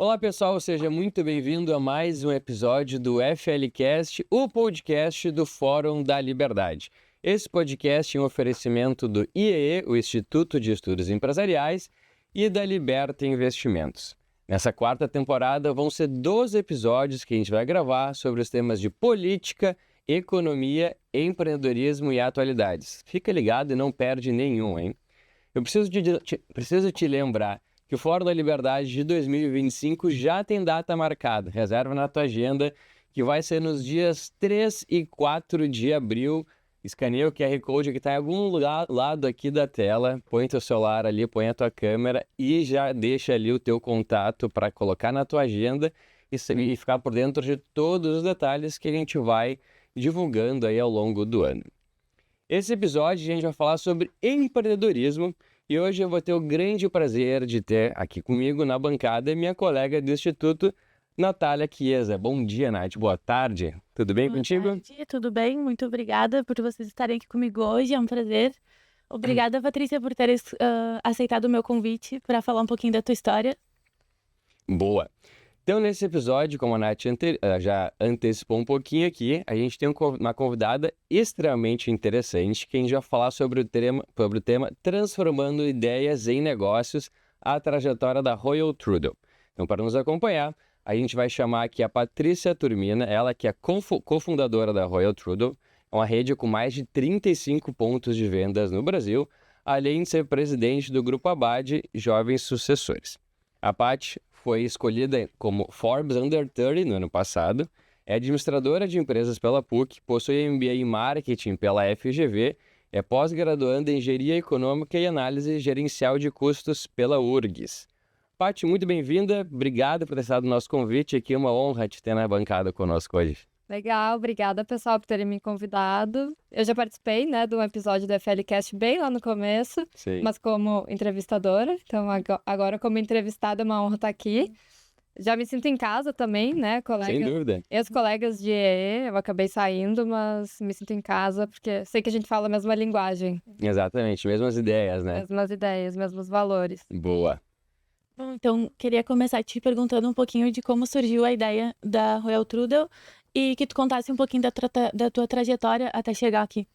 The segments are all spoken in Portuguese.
Olá pessoal, seja muito bem-vindo a mais um episódio do FLcast, o podcast do Fórum da Liberdade. Esse podcast é um oferecimento do IEE, o Instituto de Estudos Empresariais, e da Liberta Investimentos. Nessa quarta temporada vão ser 12 episódios que a gente vai gravar sobre os temas de política, economia, empreendedorismo e atualidades. Fica ligado e não perde nenhum, hein? Eu preciso te lembrar que o Fórum da Liberdade de 2025 já tem data marcada. Reserva na tua agenda, que vai ser nos dias 3 e 4 de abril. Escaneia o QR Code que está em algum lado aqui da tela, põe teu celular ali, põe a tua câmera e já deixa ali o teu contato para colocar na tua agenda e ficar por dentro de todos os detalhes que a gente vai divulgando aí ao longo do ano. Esse episódio a gente vai falar sobre empreendedorismo e hoje eu vou ter o grande prazer de ter aqui comigo na bancada minha colega do Instituto, Natália Chiesa. Bom dia, Nath. Boa tarde. Tudo bem contigo? Boa tarde, tudo bem? Muito obrigada por vocês estarem aqui comigo hoje, é um prazer. Obrigada, Patrícia, por teres aceitado o meu convite para falar um pouquinho da tua história. Boa. Então, nesse episódio, como a Nath já antecipou um pouquinho aqui, a gente tem uma convidada extremamente interessante que a gente vai falar sobre o tema Transformando Ideias em Negócios, a trajetória da Royal Trudel. Então, para nos acompanhar, a gente vai chamar aqui a Patrícia Turmina, ela que é cofundadora da Royal Trudel, uma rede com mais de 35 pontos de vendas no Brasil, além de ser presidente do Grupo Abade Jovens Sucessores. A Paty foi escolhida como Forbes Under 30 no ano passado, é administradora de empresas pela PUC, possui MBA em Marketing pela FGV, é pós-graduanda em Engenharia Econômica e Análise Gerencial de Custos pela URGS. Paty, muito bem-vinda, obrigado por ter aceitado o nosso convite, aqui é uma honra te ter na bancada conosco hoje. Legal, obrigada pessoal por terem me convidado. Eu já participei, de um episódio do FLcast bem lá no começo, Sim. mas como entrevistadora. Então agora como entrevistada é uma honra estar aqui. Já me sinto em casa também, Sem dúvida. Ex-colegas de EE, eu acabei saindo, mas me sinto em casa porque sei que a gente fala a mesma linguagem. Exatamente, mesmas ideias, né? Mesmas ideias, mesmos valores. Boa. Bom, então, queria começar te perguntando um pouquinho de como surgiu a ideia da Royal Trudel e que tu contasse um pouquinho da tua trajetória até chegar aqui.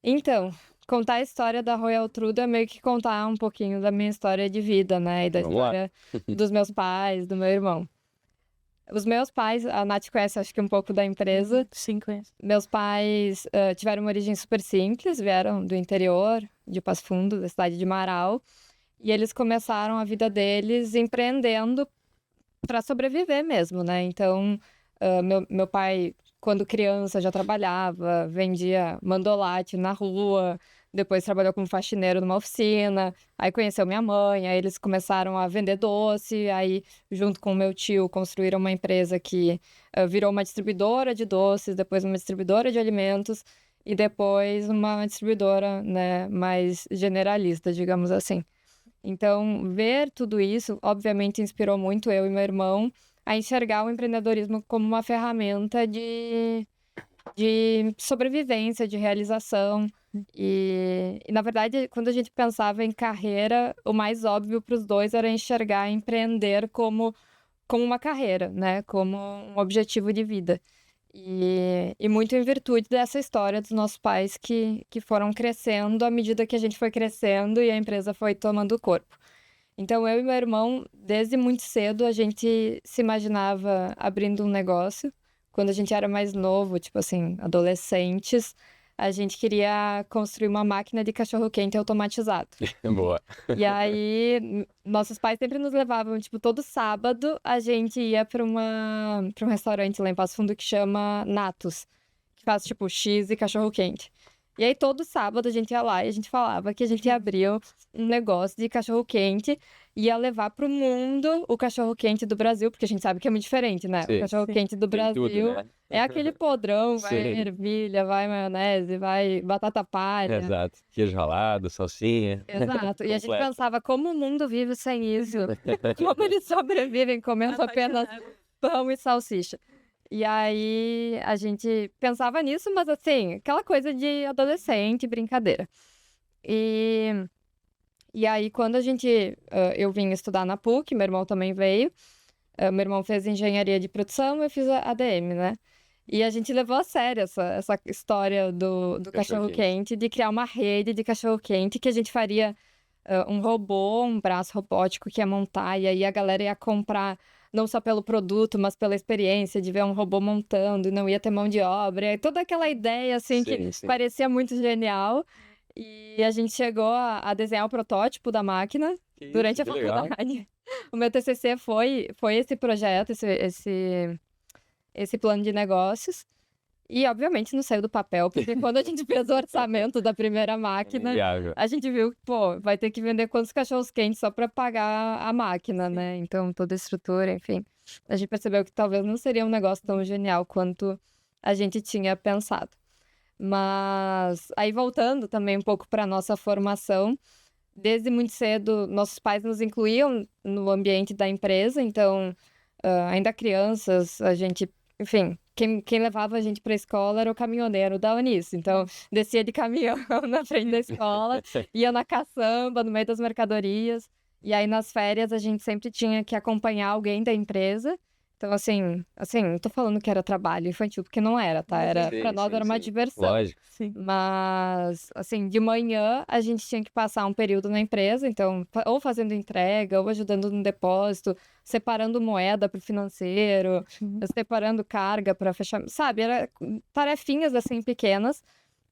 Então, contar a história da Royal Trudel é meio que contar um pouquinho da minha história de vida, e da Vamos lá. história dos meus pais, do meu irmão. Os meus pais, a Nath conhece acho que um pouco da empresa. Sim, conheço. Meus pais tiveram uma origem super simples, vieram do interior, de Passo Fundo, da cidade de Marau. E eles começaram a vida deles empreendendo para sobreviver mesmo, Então, meu pai, quando criança, já trabalhava, vendia mandolate na rua, depois trabalhou como faxineiro numa oficina, aí conheceu minha mãe, aí eles começaram a vender doce, aí junto com o meu tio construíram uma empresa que virou uma distribuidora de doces, depois uma distribuidora de alimentos e depois uma distribuidora, mais generalista, digamos assim. Então, ver tudo isso, obviamente, inspirou muito eu e meu irmão a enxergar o empreendedorismo como uma ferramenta de sobrevivência, de realização. E, na verdade, quando a gente pensava em carreira, o mais óbvio para os dois era enxergar empreender como uma carreira, como um objetivo de vida. E muito em virtude dessa história dos nossos pais que foram crescendo à medida que a gente foi crescendo e a empresa foi tomando corpo. Então, eu e meu irmão, desde muito cedo, a gente se imaginava abrindo um negócio. Quando a gente era mais novo, tipo assim, adolescentes, a gente queria construir uma máquina de cachorro-quente automatizado. Boa. E aí, nossos pais sempre nos levavam, tipo, todo sábado a gente ia para um restaurante lá em Passo Fundo que chama Natus, que faz, tipo, X e cachorro-quente. E aí, todo sábado a gente ia lá e a gente falava que a gente ia abrir um negócio de cachorro-quente e ia levar pro mundo o cachorro-quente do Brasil, porque a gente sabe que é muito diferente, né? Sim. O cachorro-quente do Tem Brasil tudo, né? é aquele podrão, vai Sim. ervilha, vai maionese, vai batata palha. Exato. Queijo ralado, salsinha. Exato. E a gente Completo. pensava, como o mundo vive sem isso? Como eles sobrevivem comendo apenas pão e salsicha? E aí a gente pensava nisso, mas assim, aquela coisa de adolescente, brincadeira. E aí quando eu vim estudar na PUC, meu irmão também veio, Meu irmão fez engenharia de produção, eu fiz a ADM, né? E a gente levou a sério essa história do cachorro-quente, de criar uma rede de cachorro-quente que a gente faria um robô, um braço robótico que ia montar, e aí a galera ia comprar não só pelo produto, mas pela experiência de ver um robô montando, e não ia ter mão de obra, e toda aquela ideia, assim, que parecia muito genial. E a gente chegou a desenhar o protótipo da máquina durante a faculdade. O meu TCC foi esse projeto, esse plano de negócios. E, obviamente, não saiu do papel, porque quando a gente fez o orçamento da primeira máquina, a gente viu que, pô, vai ter que vender quantos cachorros-quentes só para pagar a máquina, né? Então, toda a estrutura, enfim. A gente percebeu que talvez não seria um negócio tão genial quanto a gente tinha pensado. Mas, aí voltando também um pouco para nossa formação, desde muito cedo, nossos pais nos incluíam no ambiente da empresa, então, ainda crianças, a gente, enfim... Quem levava a gente para a escola era o caminhoneiro da Unice. Então, descia de caminhão na frente da escola, ia na caçamba, no meio das mercadorias. E aí, nas férias, a gente sempre tinha que acompanhar alguém da empresa. Então, assim, não tô falando que era trabalho infantil, porque não era, tá? Para nós era uma diversão. Lógico. Sim. Mas, assim, de manhã a gente tinha que passar um período na empresa, então, ou fazendo entrega, ou ajudando no depósito, separando moeda para o financeiro, separando carga para fechar, sabe? Era tarefinhas, assim, pequenas,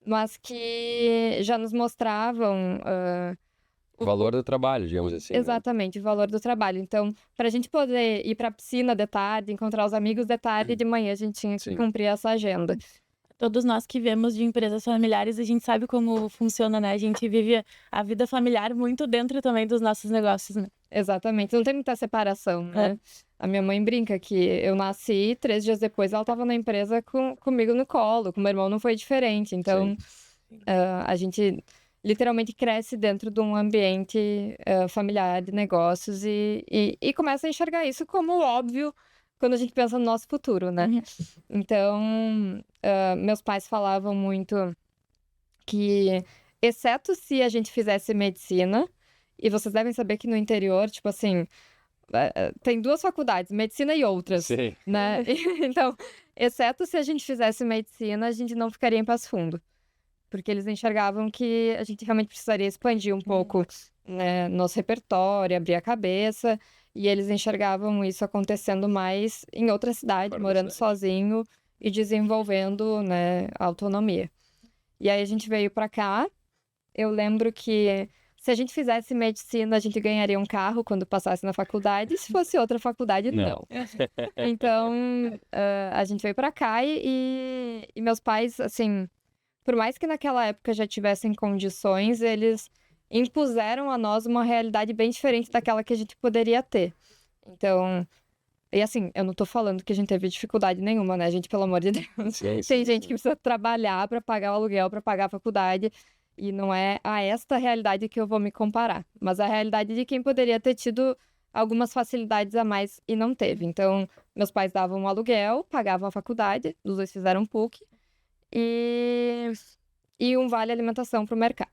mas que já nos mostravam... O valor do trabalho, digamos assim. Exatamente, o valor do trabalho. Então, para a gente poder ir para a piscina de tarde, encontrar os amigos de tarde, e de manhã a gente tinha que cumprir essa agenda. Todos nós que viemos de empresas familiares, a gente sabe como funciona, né? A gente vive a vida familiar muito dentro também dos nossos negócios, né? Exatamente, não tem muita separação, né? A minha mãe brinca que eu nasci, 3 dias depois ela estava na empresa comigo no colo, com meu irmão não foi diferente. Então, a gente literalmente cresce dentro de um ambiente familiar de negócios e começa a enxergar isso como óbvio quando a gente pensa no nosso futuro, né? Então, meus pais falavam muito que, exceto se a gente fizesse medicina, e vocês devem saber que no interior, tipo assim, tem 2 faculdades, medicina e outras, né? Então, exceto se a gente fizesse medicina, a gente não ficaria em Passo Fundo. Porque eles enxergavam que a gente realmente precisaria expandir um pouco, né, nosso repertório, abrir a cabeça. E eles enxergavam isso acontecendo mais em outra cidade, morando sozinho e desenvolvendo, né, a autonomia. E aí a gente veio para cá. Eu lembro que se a gente fizesse medicina, a gente ganharia um carro quando passasse na faculdade. Se fosse outra faculdade, não. Então, a gente veio para cá e meus pais, assim... Por mais que naquela época já tivessem condições, eles impuseram a nós uma realidade bem diferente daquela que a gente poderia ter. Então, e assim, eu não tô falando que a gente teve dificuldade nenhuma, né, gente? Pelo amor de Deus. Tem gente que precisa trabalhar para pagar o aluguel, para pagar a faculdade, e não é a esta realidade que eu vou me comparar, mas a realidade de quem poderia ter tido algumas facilidades a mais e não teve. Então, meus pais davam um aluguel, pagavam a faculdade, os 2 fizeram PUC, e um vale alimentação para o mercado.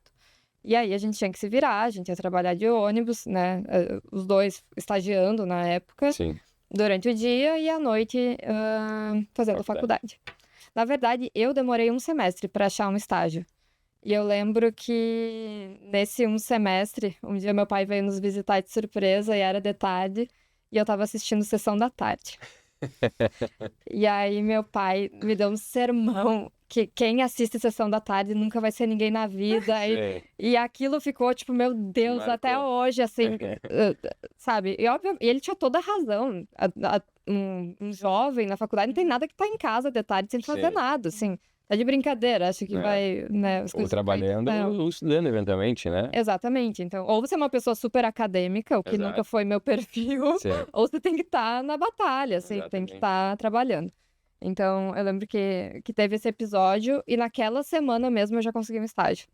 E aí a gente tinha que se virar, a gente ia trabalhar de ônibus, né? Os 2 estagiando na época, durante o dia, e à noite fazendo faculdade. Na verdade, eu demorei 1 semestre para achar um estágio. E eu lembro que nesse 1 semestre, um dia meu pai veio nos visitar de surpresa e era de tarde, e eu estava assistindo Sessão da Tarde. E aí meu pai me deu um sermão que quem assiste Sessão da Tarde nunca vai ser ninguém na vida. E aquilo ficou, tipo, meu Deus, até hoje, assim, sabe? E ele tinha toda a razão. Um jovem na faculdade não tem nada que tá em casa de tarde sem fazer nada, assim. Tá de brincadeira, acho que vai, né? Ou trabalhando ou estudando, eventualmente, né? Exatamente. Então, ou você é uma pessoa super acadêmica, o que nunca foi meu perfil, ou você tem que estar na batalha, assim, tem que estar trabalhando. Então, eu lembro que teve esse episódio e naquela semana mesmo eu já consegui um estágio.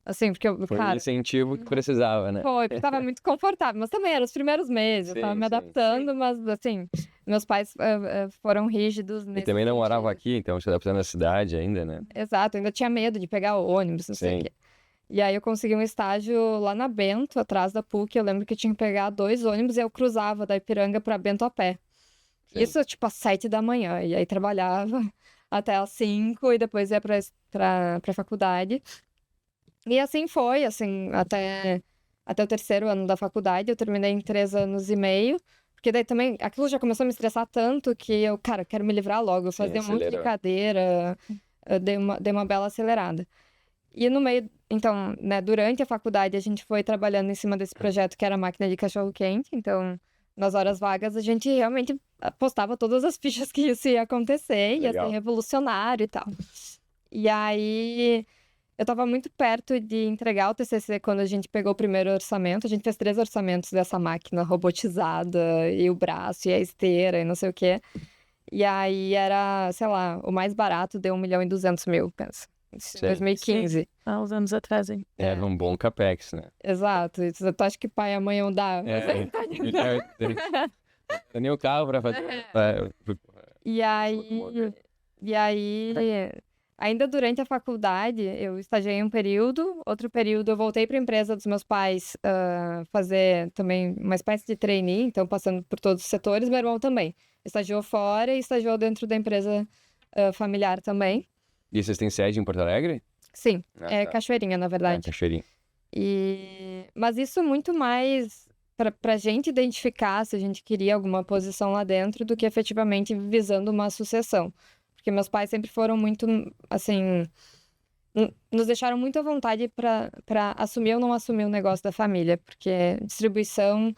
Assim, porque eu, foi um incentivo que precisava, né? Foi, porque tava muito confortável. Mas também eram os primeiros meses, eu tava me adaptando, mas assim, meus pais foram rígidos nesse E também não morava sentido. aqui, então se adaptando na cidade ainda, né? Exato, eu ainda tinha medo de pegar o ônibus, não sei o quê. E aí eu consegui um estágio lá na Bento, atrás da PUC. Eu lembro que eu tinha que pegar 2 ônibus e eu cruzava da Ipiranga pra Bento a pé. Sim. Isso, tipo, às 7 da manhã. E aí trabalhava até às 5 e depois ia pra faculdade. E assim foi, assim, até o terceiro ano da faculdade. Eu terminei em 3 anos e meio. Porque daí também, aquilo já começou a me estressar tanto que eu, cara, quero me livrar logo. Eu Sim, fazia um monte de acelerou. cadeira, eu dei uma bela acelerada. E no meio, então, né, durante a faculdade, a gente foi trabalhando em cima desse projeto que era a máquina de cachorro-quente. Então, nas horas vagas, a gente realmente apostava todas as fichas que isso ia acontecer, ia ser Legal. revolucionário e tal. E aí, eu tava muito perto de entregar o TCC quando a gente pegou o primeiro orçamento. A gente fez 3 orçamentos dessa máquina robotizada, e o braço, e a esteira, e não sei o quê. E aí era, sei lá, o mais barato deu 1.200.000, pensa. Isso em Sei. 2015. Há uns anos atrás, hein? Era um bom capex, né? Exato. Isso, tu acha que pai e mãe iam dar? Não nem o carro pra fazer. E aí, ainda durante a faculdade, eu estagiei um período, outro período eu voltei para a empresa dos meus pais fazer também uma espécie de trainee, então passando por todos os setores, meu irmão também. Estagiou fora e estagiou dentro da empresa familiar também. E vocês têm sede em Porto Alegre? Sim, Ah, é tá. Cachoeirinha, na verdade. Cachoeirinha. Mas isso muito mais pra gente identificar se a gente queria alguma posição lá dentro do que efetivamente visando uma sucessão. Porque meus pais sempre foram muito, assim, nos deixaram muito à vontade para assumir ou não assumir o negócio da família. Porque distribuição,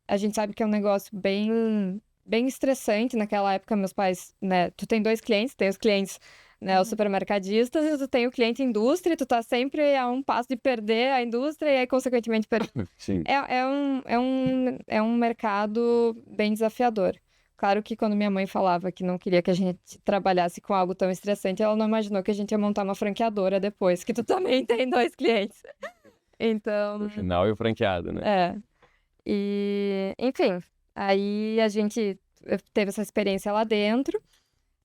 a gente sabe que é um negócio bem estressante. Naquela época, meus pais, né, tu tem 2 clientes, tem os clientes, né, os supermercadistas, e tu tem o cliente indústria, e tu tá sempre a um passo de perder a indústria e aí, consequentemente, perder. Sim. É um mercado bem desafiador. Claro que quando minha mãe falava que não queria que a gente trabalhasse com algo tão estressante, ela não imaginou que a gente ia montar uma franqueadora depois, que tu também tem 2 clientes. Então, No final e o franqueado, né? é. E, enfim, aí a gente teve essa experiência lá dentro.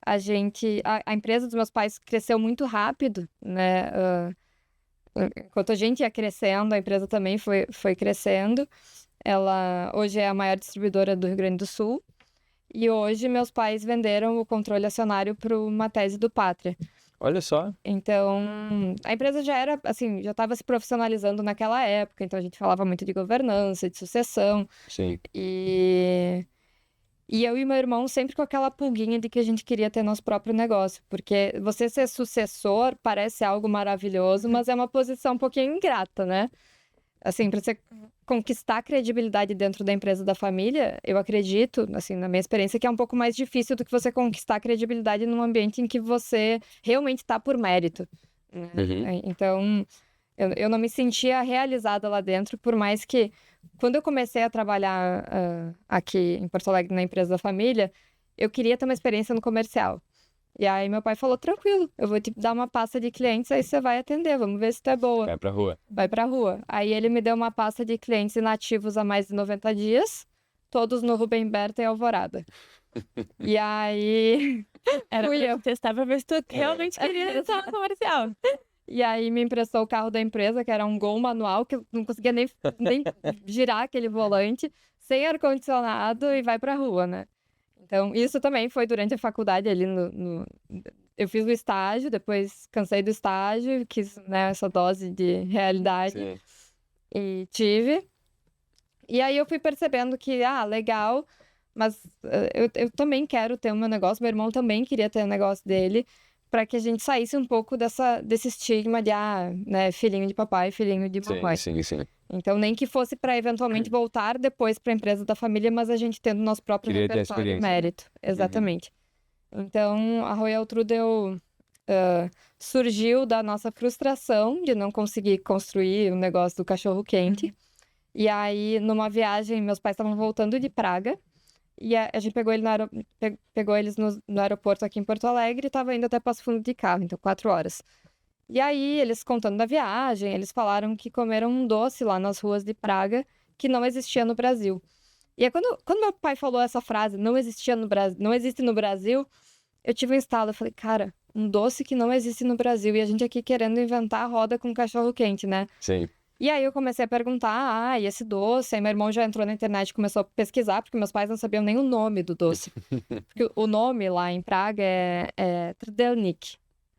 A empresa dos meus pais cresceu muito rápido, né? Enquanto a gente ia crescendo, a empresa também foi crescendo. Ela hoje é a maior distribuidora do Rio Grande do Sul. E hoje meus pais venderam o controle acionário para uma tese do Pátria. Olha só. Então, a empresa já era, assim, já estava se profissionalizando naquela época. Então, a gente falava muito de governança, de sucessão. Sim. E eu e meu irmão sempre com aquela pulguinha de que a gente queria ter nosso próprio negócio. Porque você ser sucessor parece algo maravilhoso, mas é uma posição um pouquinho ingrata, né? Assim, para você conquistar a credibilidade dentro da empresa da família, eu acredito, assim, na minha experiência, que é um pouco mais difícil do que você conquistar a credibilidade num ambiente em que você realmente está por mérito. Né? Uhum. Então, eu não me sentia realizada lá dentro, por mais que, quando eu comecei a trabalhar aqui em Porto Alegre, na empresa da família, eu queria ter uma experiência no comercial. E aí meu pai falou, tranquilo, eu vou te dar uma pasta de clientes, aí você vai atender, vamos ver se tu é boa. Vai pra rua. Vai pra rua. Aí ele me deu uma pasta de clientes inativos há mais de 90 dias, todos no Rubem Berta e Alvorada. E aí... Era Fui pra eu. testar pra ver se tu realmente queria entrar no comercial. E aí me emprestou o carro da empresa, que era um Gol manual, que eu não conseguia nem girar aquele volante, sem ar-condicionado, e vai pra rua, né? Então, isso também foi durante a faculdade ali eu fiz o estágio, depois cansei do estágio, quis, né, essa dose de realidade. Sim. E tive. E aí eu fui percebendo que, legal, mas eu também quero ter o meu negócio, meu irmão também queria ter o negócio dele, para que a gente saísse um pouco desse estigma de, né, filhinho de papai, filhinho de mamãe. Sim. Então, nem que fosse para eventualmente voltar depois para a empresa da família, mas a gente tendo nosso próprio Queria ter a repertório e experiência. mérito. Exatamente. Então, a Royal Trudel surgiu da nossa frustração de não conseguir construir o negócio do cachorro-quente. E aí, numa viagem, meus pais estavam voltando de Praga. E a gente pegou eles no aeroporto aqui em Porto Alegre e estava indo até Passo Fundo de carro, então 4 horas. E aí, eles contando da viagem, eles falaram que comeram um doce lá nas ruas de Praga que não existia no Brasil. E aí, quando meu pai falou essa frase, não existe no Brasil, eu tive um estalo. Eu falei, cara, um doce que não existe no Brasil. E a gente aqui querendo inventar a roda com cachorro-quente, né? Sim. E aí eu comecei a perguntar, e esse doce? Aí meu irmão já entrou na internet e começou a pesquisar, porque meus pais não sabiam nem o nome do doce. Porque o nome lá em Praga é Trdelnik,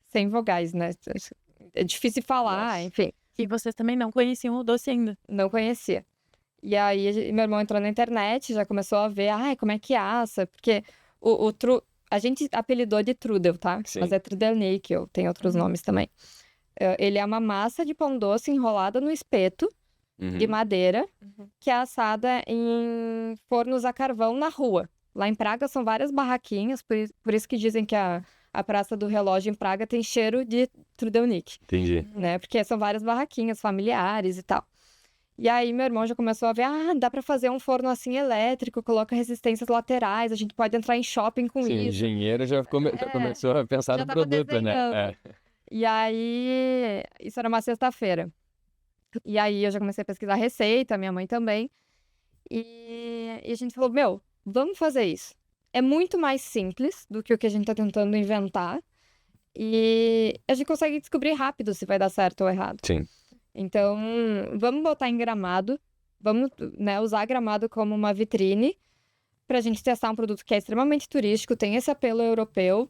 sem vogais, né? É difícil de falar, Nossa. enfim, E vocês também não conheciam o doce ainda. não conhecia. E aí meu irmão entrou na internet, já começou a ver, como é que assa? Porque a gente apelidou de Trudel, tá? Sim. Mas é Trdelnik, ou tem outros nomes também. Ele é uma massa de pão doce enrolada no espeto de madeira, que é assada em fornos a carvão na rua. Lá em Praga são várias barraquinhas, por isso que dizem que a Praça do Relógio em Praga tem cheiro de Trdelnik, Entendi. né? Porque são várias barraquinhas familiares e tal. E aí meu irmão já começou a ver, dá pra fazer um forno assim elétrico, coloca resistências laterais, a gente pode entrar em shopping com Sim, o isso. engenheiro já começou a pensar Já no tava produto, né? desenhando. E aí, isso era uma sexta-feira. E aí eu já comecei a pesquisar receita, minha mãe também. E a gente falou, vamos fazer isso. É muito mais simples do que o que a gente tá tentando inventar. E a gente consegue descobrir rápido se vai dar certo ou errado. Sim. Então, vamos botar em Gramado. Vamos, né, usar Gramado como uma vitrine pra gente testar um produto que é extremamente turístico, tem esse apelo europeu.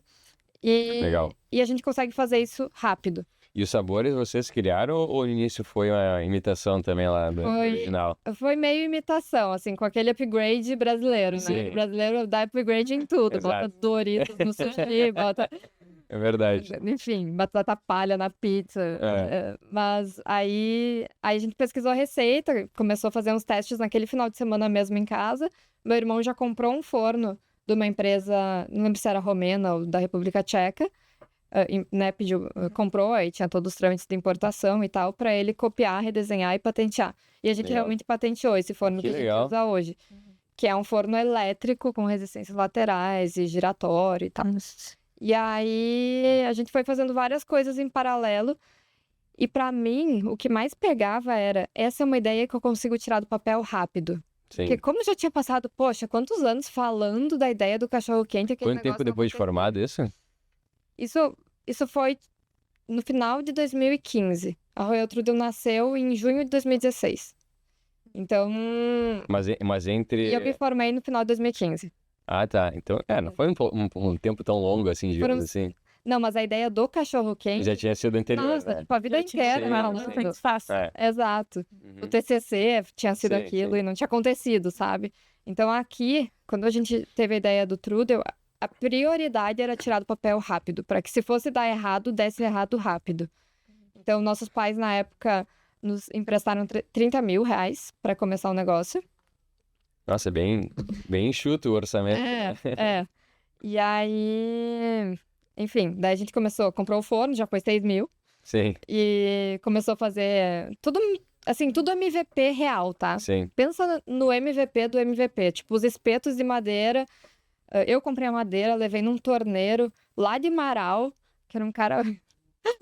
Legal. E a gente consegue fazer isso rápido. E os sabores vocês criaram ou no início foi uma imitação também lá do original? Foi meio imitação, assim, com aquele upgrade brasileiro, né? Sim. O brasileiro dá upgrade em tudo. Exato. Bota Doritos no sushi, bota... É verdade. Enfim, batata palha na pizza. Mas aí a gente pesquisou a receita, começou a fazer uns testes naquele final de semana mesmo em casa. Meu irmão já comprou um forno de uma empresa, não lembro se era romena ou da República Tcheca, né, comprou, aí tinha todos os trâmites de importação e tal, para ele copiar, redesenhar e patentear. E a gente Legal. realmente patenteou esse forno Que que a gente legal. usa hoje, que é um forno elétrico com resistências laterais e giratório e tal. E aí a gente foi fazendo várias coisas em paralelo. E para mim, o que mais pegava era, essa é uma ideia que eu consigo tirar do papel rápido. Sim. Porque como já tinha passado, poxa, quantos anos falando da ideia do cachorro-quente... Quanto tempo depois de formado isso? Isso foi no final de 2015. A Royal Trudel nasceu em junho de 2016. Então... Mas entre... E eu me formei no final de 2015. Ah, tá. Então, não foi um tempo tão longo assim, digamos assim. Não, mas a ideia do cachorro-quente... Já tinha sido anterior, Nossa, né? tipo, a vida inteira, Sim, ela sim. Muito fácil. Exato. O TCC tinha sido Sim, aquilo sim. e não tinha acontecido, sabe? Então aqui, quando a gente teve a ideia do Trudel, a prioridade era tirar do papel rápido, para que se fosse dar errado, desse errado rápido. Então nossos pais na época nos emprestaram 30 mil reais para começar o negócio. Nossa, bem enxuto o orçamento. E aí, enfim, daí a gente comprou o forno, já foi 6 mil. Sim, E começou a fazer tudo, assim, tudo MVP real, tá? sim. Pensa no MVP do MVP, tipo, os espetos de madeira. Eu comprei a madeira, levei num torneiro lá de Marau, que era um cara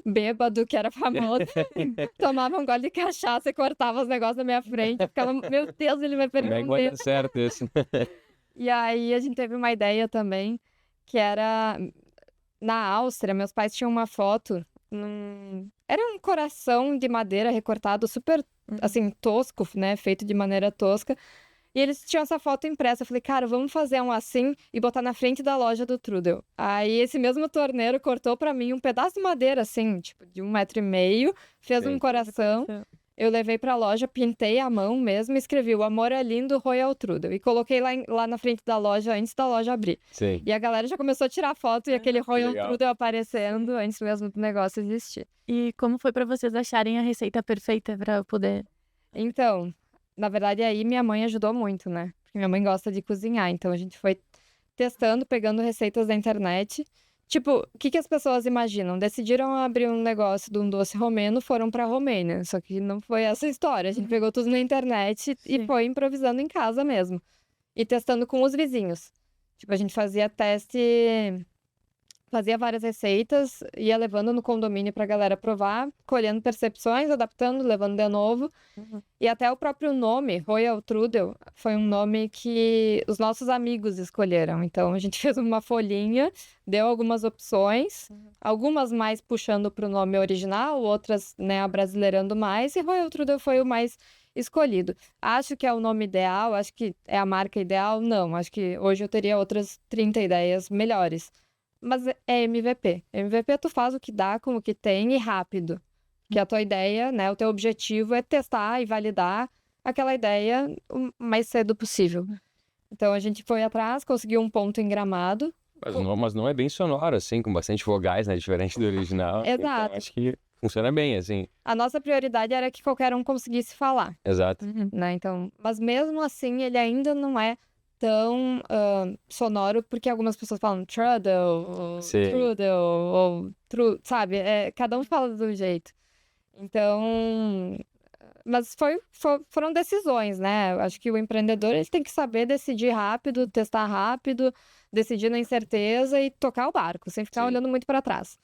bêbado, que era famoso. Tomava um gole de cachaça e cortava os negócios na minha frente. Ficava, meu Deus, ele vai Como é que vai perguntar. dar certo isso? E aí a gente teve uma ideia também, que era na Áustria, meus pais tinham uma foto. Era um coração de madeira recortado, super, assim, tosco, né? Feito de maneira tosca. E eles tinham essa foto impressa. Eu falei, cara, vamos fazer um assim e botar na frente da loja do Trudel. Aí esse mesmo torneiro cortou pra mim um pedaço de madeira, assim, tipo, de 1,5 metro, fez Sim. um coração. Eu levei pra loja, pintei a mão mesmo e escrevi o amor é lindo, Royal Trudel. E coloquei lá na frente da loja, antes da loja abrir. Sim. E a galera já começou a tirar foto e aquele Royal legal. Trudel aparecendo antes mesmo do negócio existir. E como foi pra vocês acharem a receita perfeita pra poder... Então, na verdade, aí minha mãe ajudou muito, né? Porque minha mãe gosta de cozinhar. Então a gente foi testando, pegando receitas da internet. Tipo, o que as pessoas imaginam? Decidiram abrir um negócio de um doce romeno, foram pra Romênia. Só que não foi essa a história. A gente pegou tudo na internet e Sim. foi improvisando em casa mesmo. E testando com os vizinhos. Tipo, a gente fazia teste fazia várias receitas, ia levando no condomínio pra galera provar, colhendo percepções, adaptando, levando de novo. E até o próprio nome, Royal Trudel, foi um nome que os nossos amigos escolheram. Então, a gente fez uma folhinha, deu algumas opções, algumas mais puxando pro nome original, outras, né, abrasileirando mais, e Royal Trudel foi o mais escolhido. Acho que é o nome ideal, acho que é a marca ideal, não. Acho que hoje eu teria outras 30 ideias melhores. Mas é MVP. MVP tu faz o que dá com o que tem e rápido. Que a tua ideia, né, o teu objetivo é testar e validar aquela ideia o mais cedo possível. Então a gente foi atrás, conseguiu um ponto em Gramado. Mas não é bem sonoro, assim, com bastante vogais, né? Diferente do original. Exato. Então, acho que funciona bem, assim. A nossa prioridade era que qualquer um conseguisse falar, Exato. né? Então, mas mesmo assim, ele ainda não é tão sonoro, porque algumas pessoas falam Trudel, ou Sim. Trudel, ou sabe? Cada um fala de um jeito. Então, mas foram decisões, né? Eu acho que o empreendedor ele tem que saber decidir rápido, testar rápido, decidir na incerteza e tocar o barco, sem ficar Sim. olhando muito para trás.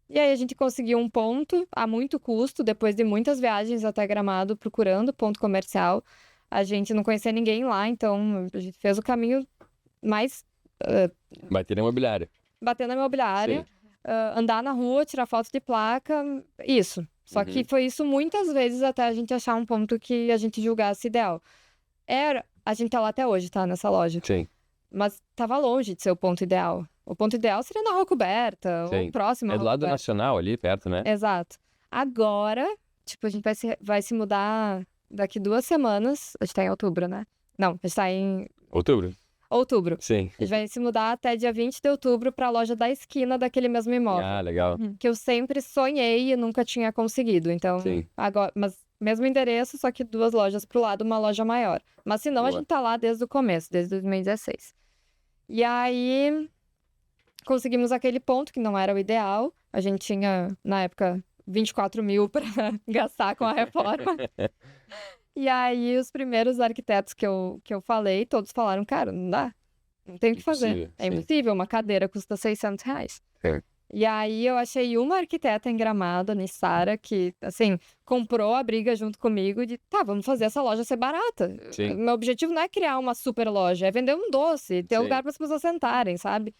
E aí a gente conseguiu um ponto a muito custo, depois de muitas viagens até Gramado procurando ponto comercial. A gente não conhecia ninguém lá, então a gente fez o caminho mais Bater na imobiliária. bater na imobiliária, Sim. andar na rua, tirar foto de placa, isso. Só que foi isso muitas vezes até a gente achar um ponto que a gente julgasse ideal. A gente tá lá até hoje, tá? Nessa loja. Sim. Mas tava longe de ser o ponto ideal. O ponto ideal seria na Rua Coberta, Sim. ou próximo à É do Rua lado Coberta. nacional ali, perto, né? Exato. Agora, tipo, a gente vai se mudar daqui 2 semanas. A gente tá em outubro, né? Não, a gente tá em Outubro? outubro. Sim. A gente vai se mudar até dia 20 de outubro pra loja da esquina daquele mesmo imóvel. Ah, legal. Que eu sempre sonhei e nunca tinha conseguido. Então, Sim. agora, mas mesmo endereço, só que 2 lojas pro lado, uma loja maior. Mas se não, a Boa. gente tá lá desde o começo, desde 2016. E aí, conseguimos aquele ponto que não era o ideal. A gente tinha, na época, 24 mil para gastar com a reforma. E aí, os primeiros arquitetos que eu falei, todos falaram, cara, não dá. Não tem o que fazer. Impossível, É sim. impossível, uma cadeira custa R$600. Certo. E aí, eu achei uma arquiteta em Gramado, a Nissara, que, assim, comprou a briga junto comigo de, tá, vamos fazer essa loja ser barata. Sim. Meu objetivo não é criar uma super loja, é vender um doce, ter Sim. lugar para as pessoas sentarem, sabe?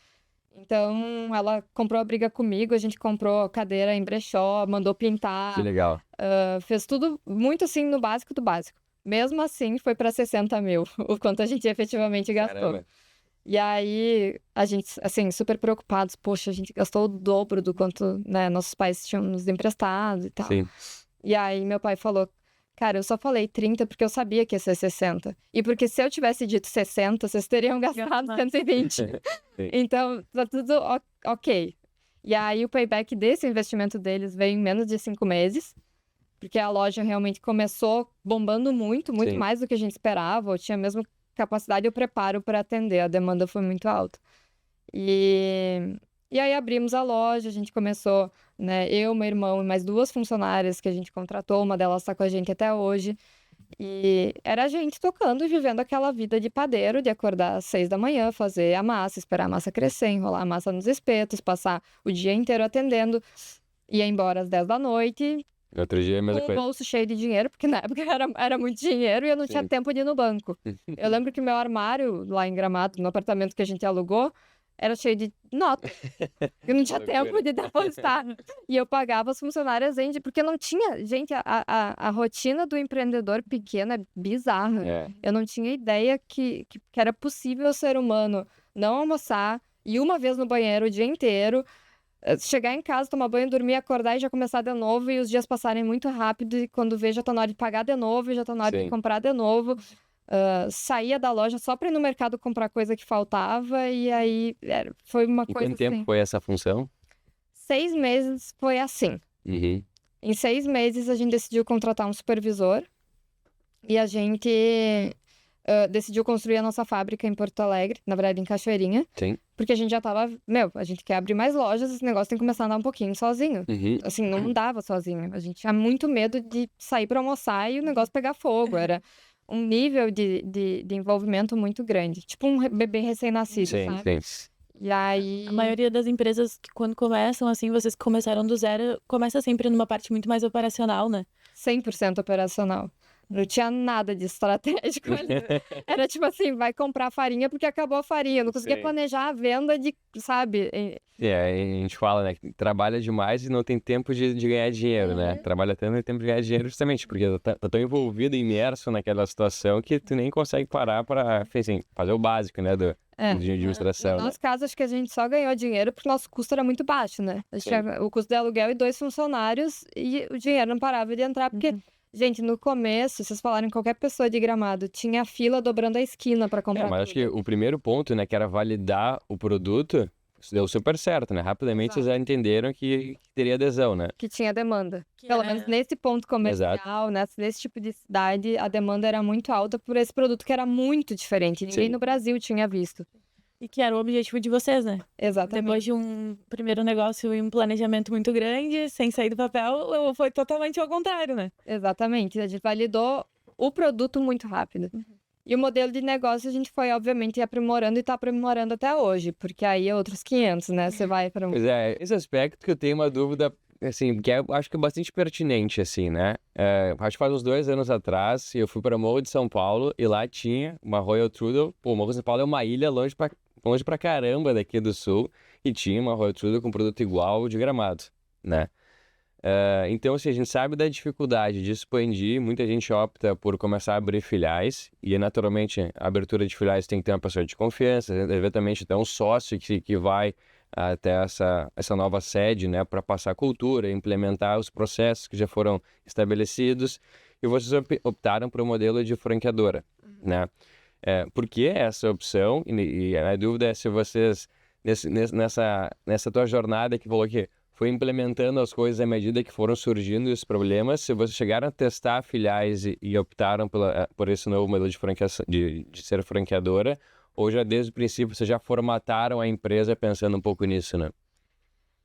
Então, ela comprou a briga comigo, a gente comprou cadeira em brechó, mandou pintar, Que legal. fez tudo muito assim no básico do básico. Mesmo assim, foi para 60 mil, o quanto a gente efetivamente gastou. Caramba. E aí, a gente, assim, super preocupados, poxa, a gente gastou o dobro do quanto, né, nossos pais tinham nos emprestado e tal. Sim. E aí, meu pai falou, cara, eu só falei 30 porque eu sabia que ia ser 60. E porque se eu tivesse dito 60, vocês teriam gastado 120. Sim. Então, tá tudo ok. E aí, o payback desse investimento deles veio em menos de 5 meses. Porque a loja realmente começou bombando muito Sim. mais do que a gente esperava. Eu tinha mesmo capacidade e o preparo para atender. A demanda foi muito alta. E aí, abrimos a loja, a gente começou, né, eu, meu irmão e mais 2 funcionárias que a gente contratou. Uma delas está com a gente até hoje. E era a gente tocando e vivendo aquela vida de padeiro, de acordar às 6 da manhã, fazer a massa, esperar a massa crescer, enrolar a massa nos espetos, passar o dia inteiro atendendo, ia embora às 10 da noite, No outro dia é a mesma com o coisa. bolso cheio de dinheiro, porque na época era muito dinheiro e eu não tinha Sim. tempo de ir no banco. Eu lembro que meu armário lá em Gramado, no apartamento que a gente alugou, era cheio de nota. Eu não tinha Loucura. tempo de depositar. E eu pagava as funcionárias porque não tinha. Gente, a rotina do empreendedor pequeno é bizarra. É. Eu não tinha ideia que era possível o ser humano não almoçar, ir uma vez no banheiro o dia inteiro, chegar em casa, tomar banho, dormir, acordar e já começar de novo, e os dias passarem muito rápido, e quando vê já tá na hora de pagar de novo, e já tá na hora Sim. de comprar de novo. Saía da loja só pra ir no mercado comprar coisa que faltava, e aí foi uma Em coisa quanto tempo assim. foi essa função? 6 meses foi assim. Uhum. Em 6 meses a gente decidiu contratar um supervisor, e a gente decidiu construir a nossa fábrica em Porto Alegre, na verdade em Cachoeirinha, Sim. porque a gente já tava, a gente quer abrir mais lojas, esse negócio tem que começar a andar um pouquinho sozinho. Uhum. Assim, não dava sozinho. A gente tinha muito medo de sair pra almoçar e o negócio pegar fogo. Era um nível de envolvimento muito grande. Tipo um bebê recém-nascido, Sim, sabe? sim. E aí... A maioria das empresas que quando começam, assim, vocês que começaram do zero, começa sempre numa parte muito mais operacional, né? 100% operacional. Não tinha nada de estratégico ali. Era tipo assim, vai comprar farinha porque acabou a farinha. Eu não conseguia Sim. planejar a venda de, sabe? A gente fala, né, que trabalha demais e não tem tempo de ganhar dinheiro, né? Trabalha tanto e não tem tempo de ganhar dinheiro justamente porque tá tão envolvido, imerso naquela situação que tu nem consegue parar para, assim, fazer o básico, né, de administração, No né? nosso caso, acho que a gente só ganhou dinheiro porque o nosso custo era muito baixo, né? A gente Sim. tinha o custo de aluguel e 2 funcionários e o dinheiro não parava de entrar porque... Gente, no começo, vocês falaram qualquer pessoa de Gramado, tinha fila dobrando a esquina para comprar Mas acho que tudo. o primeiro ponto, né, que era validar o produto, isso deu super certo, né? Rapidamente vocês já entenderam que teria adesão, né? Que tinha demanda. Que Pelo é- menos nesse ponto comercial, nesse tipo de cidade, a demanda era muito alta por esse produto que era muito diferente. Ninguém Sim. no Brasil tinha visto. E que era o objetivo de vocês, né? Exatamente. Depois de um primeiro negócio e um planejamento muito grande, sem sair do papel, foi totalmente ao contrário, né? Exatamente. A gente validou o produto muito rápido. E o modelo de negócio a gente foi, obviamente, aprimorando e está aprimorando até hoje, porque aí é outros 500, né? Você vai para Pois é, esse aspecto que eu tenho uma dúvida, assim, que acho que é bastante pertinente, assim, né? Acho que faz uns 2 anos atrás, eu fui para Morro de São Paulo e lá tinha uma Royal Trudel. Pô, Morro de São Paulo é uma ilha longe pra caramba daqui do sul e tinha uma Royal Trudel com produto igual de Gramado, né? Então, assim, a gente sabe da dificuldade de expandir, muita gente opta por começar a abrir filiais, e naturalmente a abertura de filiais tem que ter uma pessoa de confiança, eventualmente até um sócio que vai até essa nova sede, né, para passar a cultura, implementar os processos que já foram estabelecidos, e vocês optaram por um modelo de franqueadora, né? Por que essa opção? E a dúvida é se vocês, nessa tua jornada que falou que foi implementando as coisas à medida que foram surgindo os problemas, se vocês chegaram a testar filiais e optaram por esse novo modelo de ser franqueadora, ou já desde o princípio vocês já formataram a empresa pensando um pouco nisso, né?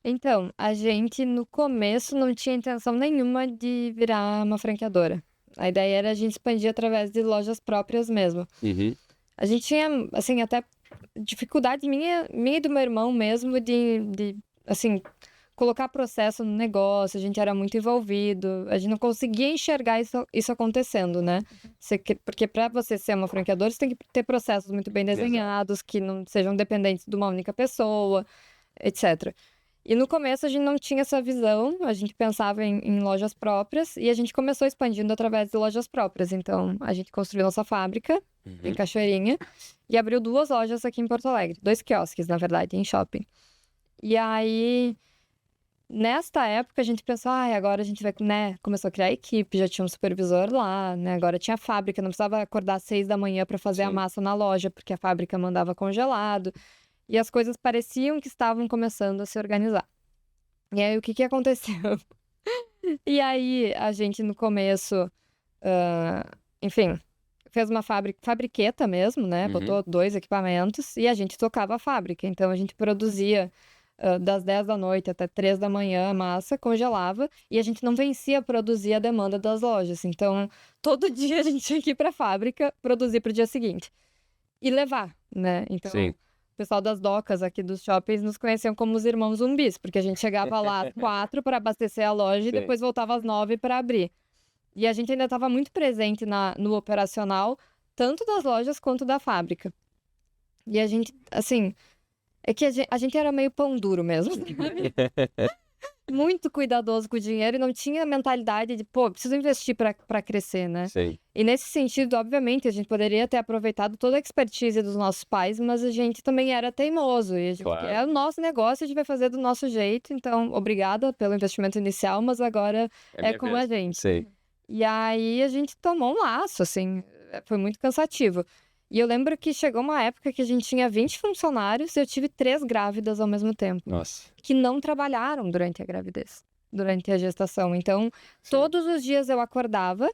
Então, a gente no começo não tinha intenção nenhuma de virar uma franqueadora. A ideia era a gente expandir através de lojas próprias mesmo. A gente tinha, assim, até dificuldade minha e do meu irmão mesmo de assim, colocar processo no negócio, a gente era muito envolvido, a gente não conseguia enxergar isso acontecendo, né? Porque para você ser uma franqueadora, você tem que ter processos muito bem desenhados, que não sejam dependentes de uma única pessoa, etc. E no começo a gente não tinha essa visão, a gente pensava em lojas próprias e a gente começou expandindo através de lojas próprias. Então, a gente construiu nossa fábrica em Cachoeirinha e abriu 2 lojas aqui em Porto Alegre, 2 quiosques, na verdade, em shopping. E aí, nesta época, a gente pensou, agora a gente vai, né, começou a criar equipe, já tinha um supervisor lá, né, agora tinha fábrica, não precisava acordar às 6 da manhã para fazer a massa na loja, porque a fábrica mandava congelado. E as coisas pareciam que estavam começando a se organizar. E aí, o que aconteceu? E aí, a gente, no começo, enfim, fez uma fabriqueta mesmo, né? Botou 2 equipamentos e a gente tocava a fábrica. Então, a gente produzia das 10 da noite até 3 da manhã a massa, congelava, e a gente não vencia a produzir a demanda das lojas. Então, todo dia a gente tinha que ir para a fábrica, produzir para o dia seguinte. E levar, né? Então... Sim. O pessoal das docas aqui dos shoppings nos conheciam como os irmãos zumbis, porque a gente chegava lá às 4 para abastecer a loja e depois voltava às 9 para abrir. E a gente ainda estava muito presente no operacional, tanto das lojas quanto da fábrica. E a gente, assim, é que a gente era meio pão duro mesmo, sabe? Muito cuidadoso com o dinheiro e não tinha a mentalidade de, preciso investir para crescer, né? Sim. E nesse sentido, obviamente, a gente poderia ter aproveitado toda a expertise dos nossos pais, mas a gente também era teimoso. E a gente, Claro. é o nosso negócio, a gente vai fazer do nosso jeito. Então, obrigada pelo investimento inicial, mas agora é com a gente. Sim. E aí a gente tomou um laço, assim, foi muito cansativo. E eu lembro que chegou uma época que a gente tinha 20 funcionários e eu tive 3 grávidas ao mesmo tempo, Nossa. que não trabalharam durante a gravidez, durante a gestação. Então, todos os dias eu acordava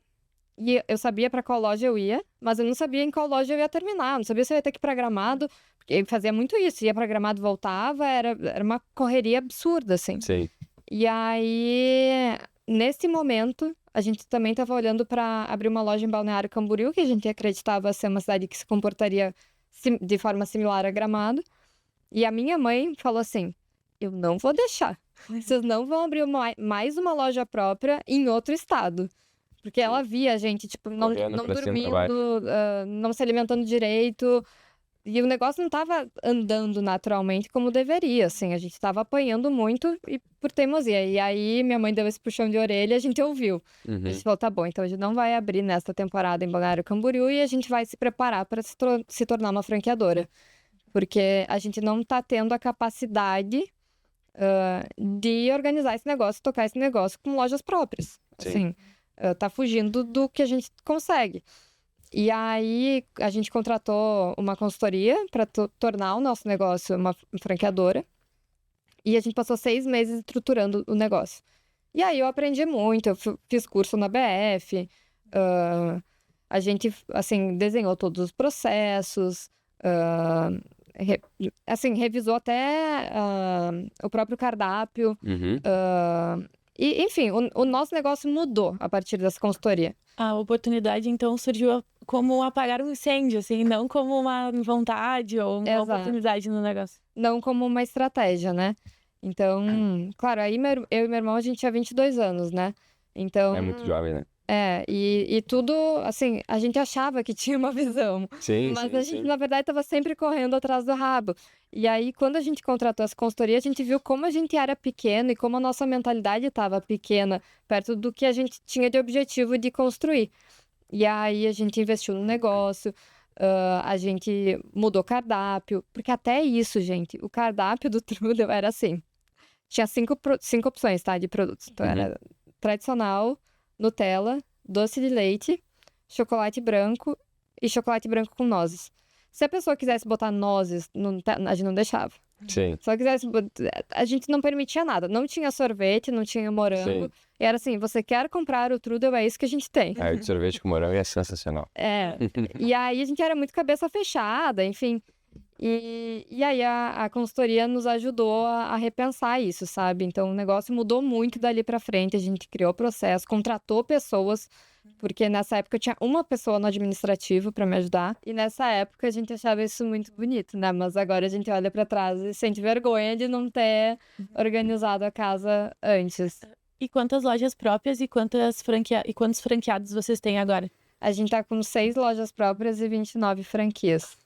e eu sabia para qual loja eu ia, mas eu não sabia em qual loja eu ia terminar, não sabia se eu ia ter que ir para Gramado, porque eu fazia muito isso, ia para Gramado, voltava, era uma correria absurda, assim. Sim. E aí, nesse momento, a gente também estava olhando para abrir uma loja em Balneário Camboriú, que a gente acreditava ser uma cidade que se comportaria de forma similar a Gramado. E a minha mãe falou assim, eu não vou deixar. Vocês não vão abrir mais uma loja própria em outro estado. Porque ela via a gente, tipo, não Correndo pra cima e pra baixo. dormindo, não se alimentando direito. E o negócio não tava andando naturalmente como deveria, assim. A gente tava apanhando muito e por teimosia. E aí minha mãe deu esse puxão de orelha e a gente ouviu. A Uhum. gente falou, tá bom, então a gente não vai abrir nesta temporada em Balneário Camboriú e a gente vai se preparar para se tornar uma franqueadora. Porque a gente não tá tendo a capacidade de organizar esse negócio, tocar esse negócio com lojas próprias. Sim. Assim, tá fugindo do que a gente consegue. E aí a gente contratou uma consultoria para tornar o nosso negócio uma franqueadora. E a gente passou 6 meses estruturando o negócio. E aí eu aprendi muito, eu fiz curso na BF, a gente, assim, desenhou todos os processos, assim, revisou até o próprio cardápio. Uhum. E, enfim, o nosso negócio mudou a partir dessa consultoria. A oportunidade, então, surgiu como apagar um incêndio, assim, não como uma vontade ou uma Exato. oportunidade no negócio. Não como uma estratégia, né? Então, claro, aí eu e meu irmão, a gente tinha 22 anos, né? Então, É muito jovem, né? e tudo, assim, a gente achava que tinha uma visão, Sim, mas sim, a gente, sim. na verdade, estava sempre correndo atrás do rabo. E aí, quando a gente contratou essa consultoria, a gente viu como a gente era pequeno e como a nossa mentalidade estava pequena, perto do que a gente tinha de objetivo de construir. E aí, a gente investiu no negócio, a gente mudou o cardápio, porque até isso, gente, o cardápio do Trudel era assim, tinha 5 opções, tá, de produtos. Então, era tradicional, Nutella, doce de leite, chocolate branco e chocolate branco com nozes. Se a pessoa quisesse botar nozes, a gente não deixava. Sim. Se ela quisesse, a gente não permitia nada. Não tinha sorvete, não tinha morango. Sim. E era assim, você quer comprar o Trudel, é isso que a gente tem. Ah, o de sorvete com morango é sensacional. E aí a gente era muito cabeça fechada, enfim. E aí a consultoria nos ajudou a repensar isso, sabe? Então o negócio mudou muito dali pra frente, a gente criou processo, contratou pessoas, porque nessa época eu tinha uma pessoa no administrativo pra me ajudar, e nessa época a gente achava isso muito bonito, né? Mas agora a gente olha pra trás e sente vergonha de não ter organizado a casa antes. E quantas lojas próprias e quantos franqueados vocês têm agora? A gente tá com 6 lojas próprias e 29 franquias.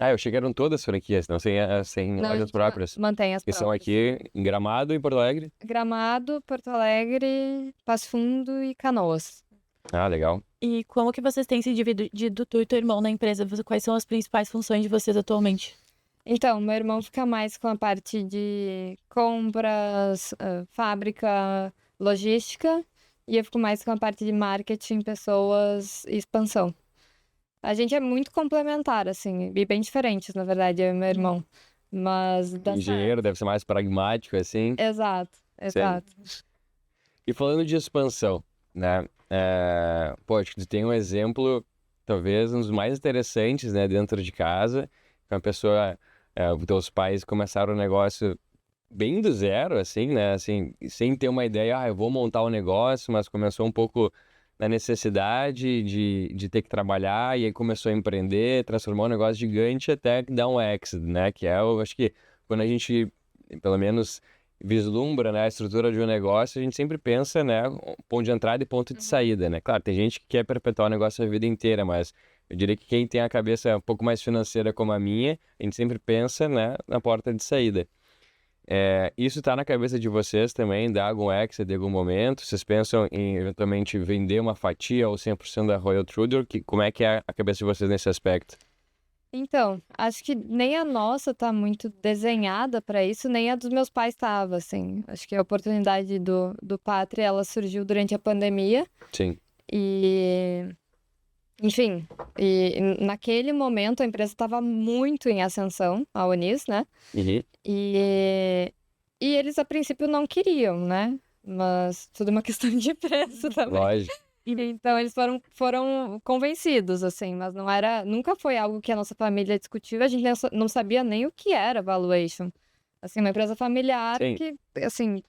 Ah, eu achei que eram todas franquias, não sem Não, a lojas gente próprias. mantém as Que são próprias. aqui em Gramado e em Porto Alegre. Gramado, Porto Alegre, Passo Fundo e Canoas. Ah, legal. E como que vocês têm se dividido, tu e teu irmão, na empresa? Quais são as principais funções de vocês atualmente? Então, meu irmão fica mais com a parte de compras, fábrica, logística, e eu fico mais com a parte de marketing, pessoas e expansão. A gente é muito complementar, assim, e bem diferentes, na verdade, eu e meu irmão. Mas dá Engenheiro deve ser mais pragmático, assim. certo. Exato, exato. E falando de expansão, né? Pô, acho que tu tem um exemplo, talvez um dos mais interessantes, né, dentro de casa. Uma pessoa, os teus pais começaram o negócio bem do zero, assim, né? Assim, sem ter uma ideia, eu vou montar um negócio, mas começou um pouco na necessidade de ter que trabalhar e aí começou a empreender, transformou um negócio gigante até que dá um exit, né? Que eu acho que quando a gente, pelo menos, vislumbra, né, a estrutura de um negócio, a gente sempre pensa, né, ponto de entrada e ponto de saída, né? Claro, tem gente que quer perpetuar o negócio a vida inteira, mas eu diria que quem tem a cabeça um pouco mais financeira como a minha, a gente sempre pensa, né, na porta de saída. Isso tá na cabeça de vocês também, dar algum exit em algum momento? Vocês pensam em eventualmente vender uma fatia ou 100% da Royal Trudel? Como é que é a cabeça de vocês nesse aspecto? Então, acho que nem a nossa tá muito desenhada para isso, nem a dos meus pais estava, assim. Acho que a oportunidade do Pátria, ela surgiu durante a pandemia. Sim. E, enfim, naquele momento a empresa estava muito em ascensão, a Onis, né? Uhum. E eles a princípio não queriam, né? Mas tudo é uma questão de preço também. Lógico. Então eles foram convencidos, assim, mas nunca foi algo que a nossa família discutiu, a gente não sabia nem o que era valuation. Assim, uma empresa familiar Sim. que, assim,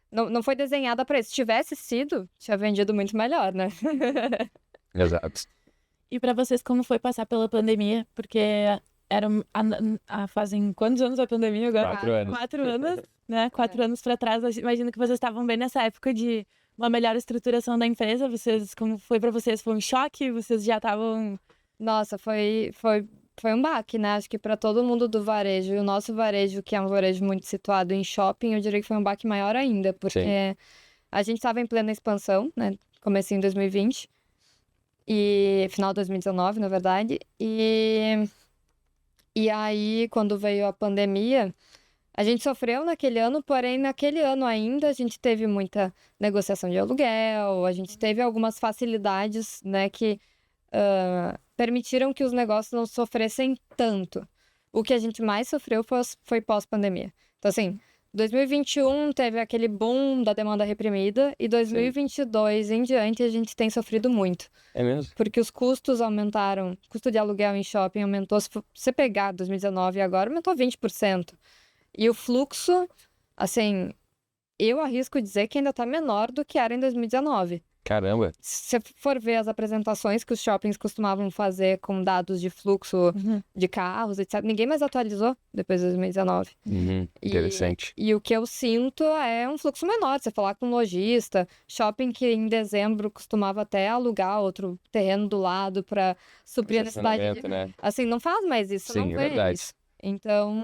não foi desenhada para isso. Se tivesse sido, tinha vendido muito melhor, né? Exato. E para vocês, como foi passar pela pandemia? Porque fazem quantos anos a pandemia agora? 4 anos. 4 anos, né? 4 anos para trás. Imagino que vocês estavam bem nessa época de uma melhor estruturação da empresa. Como foi para vocês? Foi um choque? Vocês já estavam... Nossa, foi um baque, né? Acho que para todo mundo do varejo, e o nosso varejo, que é um varejo muito situado em shopping, eu diria que foi um baque maior ainda, porque a gente estava em plena expansão, né? Comecinho em 2020 e final de 2019, na verdade. E aí, quando veio a pandemia, a gente sofreu naquele ano, porém, naquele ano ainda a gente teve muita negociação de aluguel, a gente teve algumas facilidades, né, que permitiram que os negócios não sofressem tanto. O que a gente mais sofreu foi pós-pandemia. Então, assim, 2021 teve aquele boom da demanda reprimida e 2022 em diante a gente tem sofrido muito. É mesmo? Porque os custos aumentaram, o custo de aluguel em shopping aumentou, se você pegar 2019 e agora, aumentou 20%. E o fluxo, assim, eu arrisco dizer que ainda está menor do que era em 2019. Caramba. Se você for ver as apresentações que os shoppings costumavam fazer com dados de fluxo de carros, etc., ninguém mais atualizou depois de 2019. Interessante. E o que eu sinto é um fluxo menor. Você falar com um lojista, shopping que em dezembro costumava até alugar outro terreno do lado para suprir a necessidade. Né? Assim, não faz mais isso, não Sim, é vê verdade. isso. Então,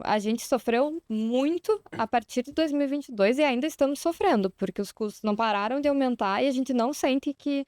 a gente sofreu muito a partir de 2022 e ainda estamos sofrendo, porque os custos não pararam de aumentar e a gente não sente que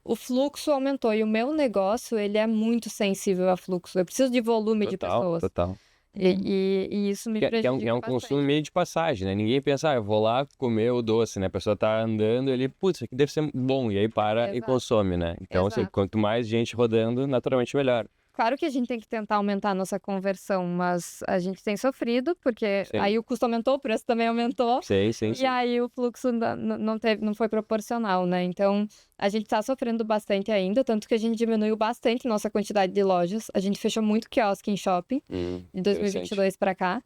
o fluxo aumentou. E o meu negócio, ele é muito sensível a fluxo. Eu preciso de volume de pessoas. Total. E isso me prejudica É um bastante. consumo meio de passagem, né? Ninguém pensa, eu vou lá comer o doce, né? A pessoa tá andando, ele, putz, isso aqui deve ser bom, e aí para e Exato. consome, né? Então, assim, Exato. quanto mais gente rodando, naturalmente melhor. Claro que a gente tem que tentar aumentar a nossa conversão, mas a gente tem sofrido, porque Sim. aí o custo aumentou, o preço também aumentou. Sim. E aí o fluxo não foi proporcional, né? Então, a gente tá sofrendo bastante ainda, tanto que a gente diminuiu bastante nossa quantidade de lojas. A gente fechou muito quiosque em shopping, de 2022 para cá.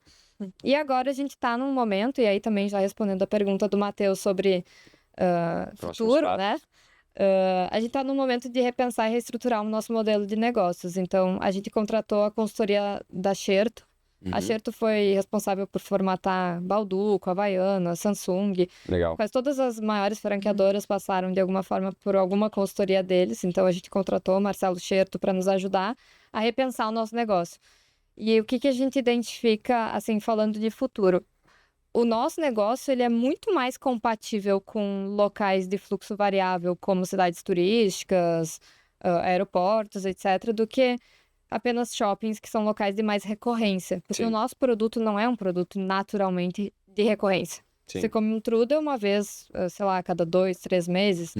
E agora a gente tá num momento, e aí também já respondendo a pergunta do Matheus sobre futuro, né? A gente está num momento de repensar e reestruturar o nosso modelo de negócios. Então, a gente contratou a consultoria da Xerto. A Xerto foi responsável por formatar Bauducco, Havaiana, Samsung. Legal. Quase todas as maiores franqueadoras passaram, de alguma forma, por alguma consultoria deles. Então, a gente contratou o Marcelo Xerto para nos ajudar a repensar o nosso negócio. E o que a gente identifica, assim, falando de futuro? O nosso negócio, ele é muito mais compatível com locais de fluxo variável, como cidades turísticas, aeroportos, etc., do que apenas shoppings, que são locais de mais recorrência. Porque Sim. o nosso produto não é um produto naturalmente de recorrência. Sim. Você come um Trudel uma vez, sei lá, a cada 2, 3 meses.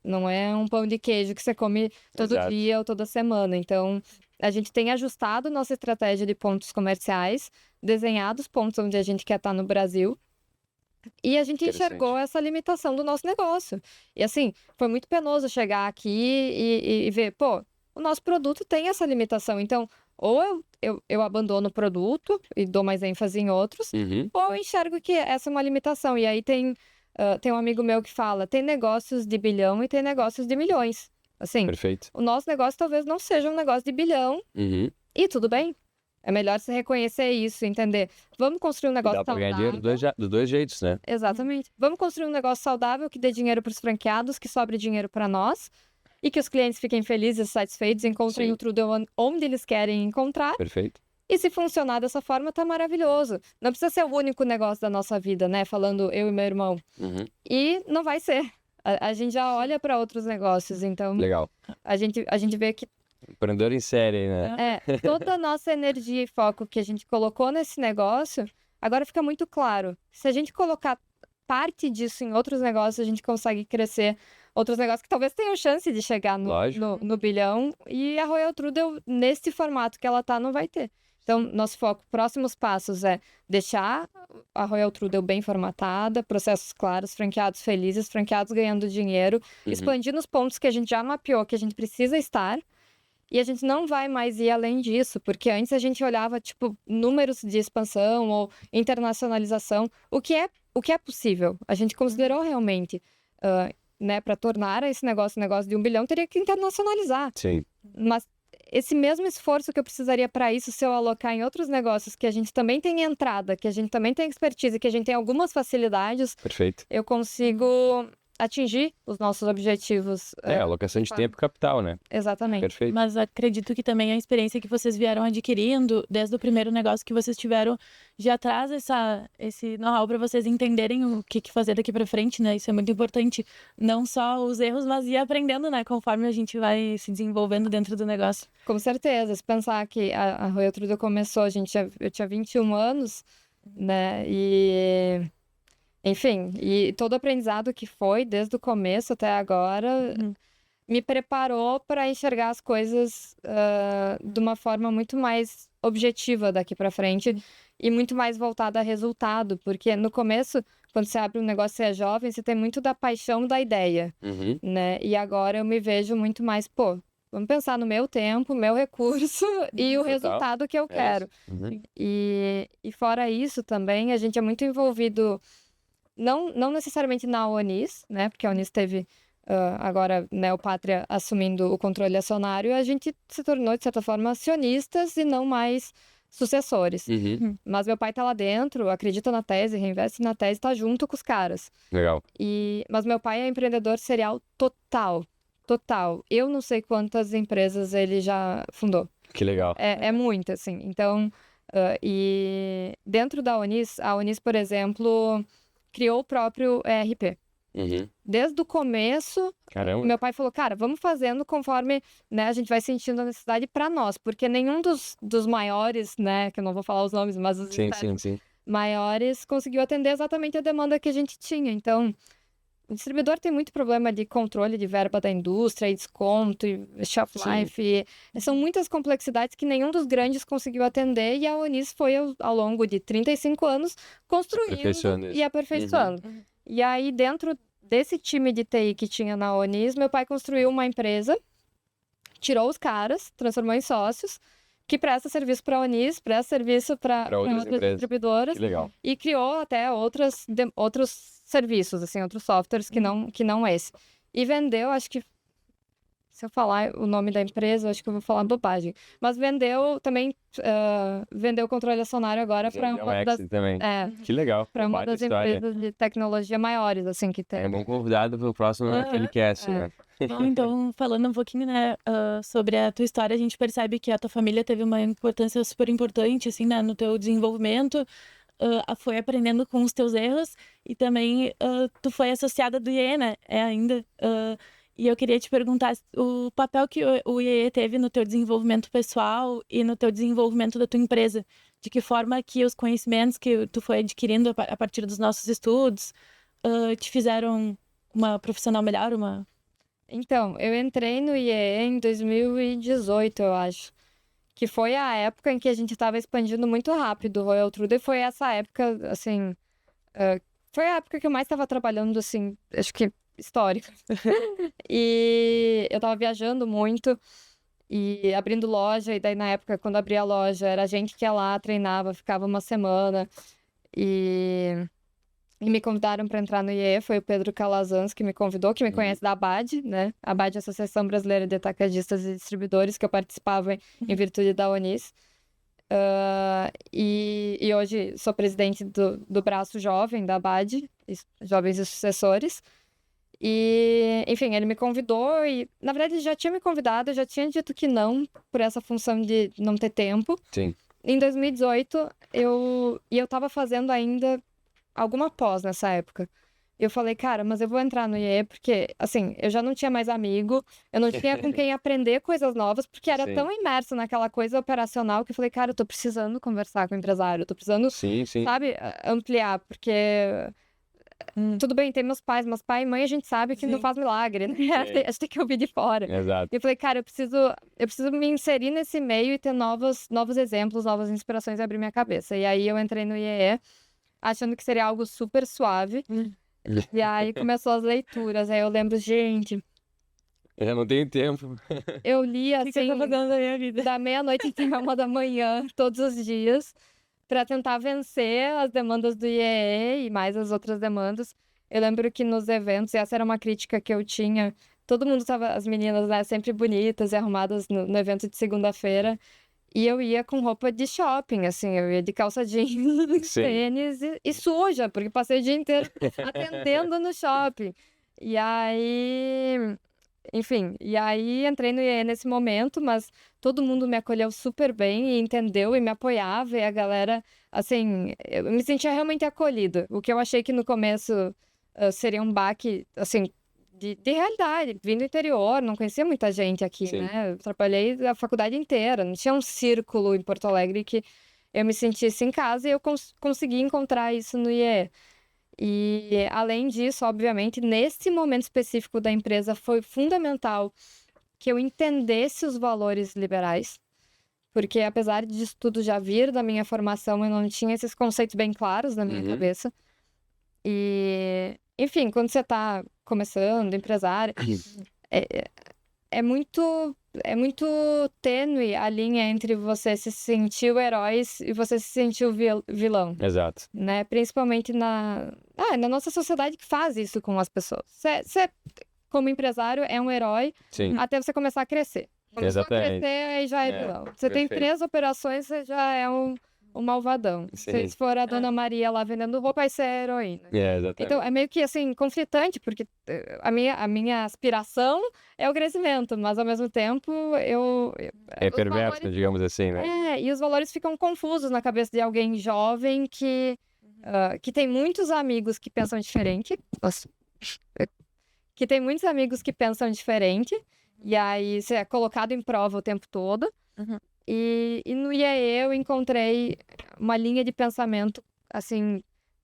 Não é um pão de queijo que você come todo Exato. dia ou toda semana. Então, a gente tem ajustado nossa estratégia de pontos comerciais, desenhado os pontos onde a gente quer estar no Brasil. E a gente enxergou essa limitação do nosso negócio. E assim, foi muito penoso chegar aqui e ver, pô, o nosso produto tem essa limitação. Então, ou eu abandono o produto e dou mais ênfase em outros, ou eu enxergo que essa é uma limitação. E aí tem um amigo meu que fala, tem negócios de bilhão e tem negócios de milhões. Assim, Perfeito. o nosso negócio talvez não seja um negócio de bilhão, e tudo bem. É melhor você reconhecer isso, entender. Vamos construir um negócio Dá pra ganhar saudável. dinheiro dos dois jeitos, né? Exatamente. Vamos construir um negócio saudável que dê dinheiro para os franqueados, que sobre dinheiro para nós, e que os clientes fiquem felizes e satisfeitos, encontrem Sim. o Trudel onde eles querem encontrar. Perfeito. E se funcionar dessa forma, tá maravilhoso. Não precisa ser o único negócio da nossa vida, né? Falando eu e meu irmão. E não vai ser. A gente já olha para outros negócios, então Legal. a gente vê que Empreendedor em série, né? toda a nossa energia e foco que a gente colocou nesse negócio, agora fica muito claro. Se a gente colocar parte disso em outros negócios, a gente consegue crescer outros negócios que talvez tenham chance de chegar no bilhão. E a Royal Trudel, nesse formato que ela tá, não vai ter. Então, nosso foco, próximos passos é deixar a Royal Trudel bem formatada, processos claros, franqueados felizes, franqueados ganhando dinheiro, expandir nos pontos que a gente já mapeou, que a gente precisa estar. E a gente não vai mais ir além disso, porque antes a gente olhava, tipo, números de expansão ou internacionalização, o que é possível. A gente considerou realmente, né, para tornar esse negócio um negócio de 1 bilhão, teria que internacionalizar. Sim. Mas esse mesmo esforço que eu precisaria para isso, se eu alocar em outros negócios que a gente também tem entrada, que a gente também tem expertise, que a gente tem algumas facilidades, Perfeito. eu consigo atingir os nossos objetivos. Alocação de tempo e capital, né? Exatamente. Perfeito. Mas acredito que também a experiência que vocês vieram adquirindo desde o primeiro negócio que vocês tiveram já traz esse know-how para vocês entenderem o que fazer daqui para frente, né? Isso é muito importante. Não só os erros, mas ir aprendendo, né? Conforme a gente vai se desenvolvendo dentro do negócio. Com certeza. Se pensar que a Royal Trudeau começou, eu tinha 21 anos, né? Enfim, e todo o aprendizado que foi, desde o começo até agora, me preparou para enxergar as coisas de uma forma muito mais objetiva daqui para frente e muito mais voltada a resultado, porque no começo, quando você abre um negócio e é jovem, você tem muito da paixão da ideia, né? E agora eu me vejo muito mais, vamos pensar no meu tempo, meu recurso e o resultado que eu quero. E fora isso também, a gente é muito envolvido, não necessariamente na Onis, né? Porque a Onis teve agora Neopátria assumindo o controle acionário, a gente se tornou, de certa forma, acionistas e não mais sucessores. Mas meu pai tá lá dentro, acredita na tese, reinveste na tese, tá junto com os caras. Legal. Mas meu pai é empreendedor serial total. Eu não sei quantas empresas ele já fundou. Que legal. É muito, assim. Então, e dentro da Onis, a Onis, por exemplo, criou o próprio ERP. Desde o começo, Caramba. meu pai falou, cara, vamos fazendo conforme, né, a gente vai sentindo a necessidade para nós, porque nenhum dos maiores, né, que eu não vou falar os nomes, mas os Sim. maiores conseguiu atender exatamente a demanda que a gente tinha. Então, o distribuidor tem muito problema de controle de verba da indústria, e desconto, e shelf life. São muitas complexidades que nenhum dos grandes conseguiu atender e a Onis foi, ao longo de 35 anos, construindo e aperfeiçoando. E aí, dentro desse time de TI que tinha na Onis, meu pai construiu uma empresa, tirou os caras, transformou em sócios, que presta serviço para a Onis, presta serviço para outras distribuidoras. Que legal. E criou até outros serviços, assim, outros softwares que não esse. E vendeu, acho que, se eu falar o nome da empresa, acho que eu vou falar bobagem. Mas vendeu também, vendeu o controle acionário agora para uma das... também. Que legal. Para uma das empresas de tecnologia maiores, assim, que tem. É bom convidado para o próximo FLCast, né? Bom, então, falando um pouquinho, né, sobre a tua história, a gente percebe que a tua família teve uma importância super importante, assim, né, no teu desenvolvimento, foi aprendendo com os teus erros e também tu foi associada do IE, né, ainda. E eu queria te perguntar o papel que o IE teve no teu desenvolvimento pessoal e no teu desenvolvimento da tua empresa. De que forma que os conhecimentos que tu foi adquirindo a partir dos nossos estudos te fizeram uma profissional melhor, Então, eu entrei no IE em 2018, eu acho. Que foi a época em que a gente estava expandindo muito rápido o Royal Trudeau. E foi essa época, assim... foi a época que eu mais estava trabalhando, assim, acho que histórica. E eu estava viajando muito e abrindo loja. E daí, na época, quando abri a loja, era a gente que ia lá, treinava, ficava uma semana. E me convidaram para entrar no IE, foi o Pedro Calazans que me convidou, que me conhece da ABAD, né? ABAD, Associação Brasileira de Atacadistas e Distribuidores, que eu participava em virtude da Onis. E hoje sou presidente do braço jovem da ABAD, Jovens e Sucessores. E, enfim, ele me convidou e, na verdade, ele já tinha me convidado, eu já tinha dito que não, por essa função de não ter tempo. Sim. Em 2018, eu tava fazendo ainda alguma pós nessa época. Eu falei, cara, mas eu vou entrar no IE porque, assim, eu já não tinha mais amigo, eu não tinha com quem aprender coisas novas, porque era tão imerso naquela coisa operacional que eu falei, cara, eu tô precisando conversar com o empresário, eu tô precisando, sabe, ampliar, porque... Tudo bem, tem meus pais, mas pai e mãe a gente sabe que não faz milagre, né? A gente tem que ouvir de fora. Exato. E eu falei, cara, eu preciso me inserir nesse meio e ter novos exemplos, novas inspirações e abrir minha cabeça. E aí eu entrei no IE, achando que seria algo super suave. E aí começou as leituras. Aí eu lembro, gente... Eu já não tenho tempo. Eu li, assim, O que eu tô fazendo da minha vida? Da meia-noite até 1h da manhã, todos os dias, para tentar vencer as demandas do IE e mais as outras demandas. Eu lembro que nos eventos, e essa era uma crítica que eu tinha todo mundo tava, as meninas, né, sempre bonitas e arrumadas no evento de segunda-feira. E eu ia com roupa de shopping, assim, eu ia de calça jeans, Sim. tênis e suja, porque passei o dia inteiro atendendo no shopping. E aí, enfim, entrei no IE nesse momento, mas todo mundo me acolheu super bem e entendeu e me apoiava, e a galera, assim, eu me sentia realmente acolhida. O que eu achei que no começo seria um baque, assim, de realidade, vim do interior, não conhecia muita gente aqui, Sim. né? Eu trabalhei a faculdade inteira, não tinha um círculo em Porto Alegre que eu me sentisse em casa, e eu consegui encontrar isso no IE. E, além disso, obviamente, nesse momento específico da empresa, foi fundamental que eu entendesse os valores liberais, porque apesar disso tudo já vir da minha formação, eu não tinha esses conceitos bem claros na minha cabeça. E, enfim, quando você está começando, empresário, é muito tênue a linha entre você se sentir o herói e você se sentir o vilão, Exato. né? Principalmente na nossa sociedade, que faz isso com as pessoas. Você, como empresário, é um herói Sim. até você começar a crescer. Começou a Exatamente. crescer, aí já é vilão. Você tem perfeito. 3 operações, você já é um malvadão. Sim. Se for a Dona Maria lá vendendo roupa, aí você é heroína. Exatamente. Então, é meio que, assim, conflitante, porque a minha aspiração é o crescimento, mas, ao mesmo tempo, É os perverso, valores- digamos assim, né? e os valores ficam confusos na cabeça de alguém jovem que tem muitos amigos que pensam diferente. Nossa. Que tem muitos amigos que pensam diferente, e aí você é colocado em prova o tempo todo. E no IAE eu encontrei uma linha de pensamento, assim,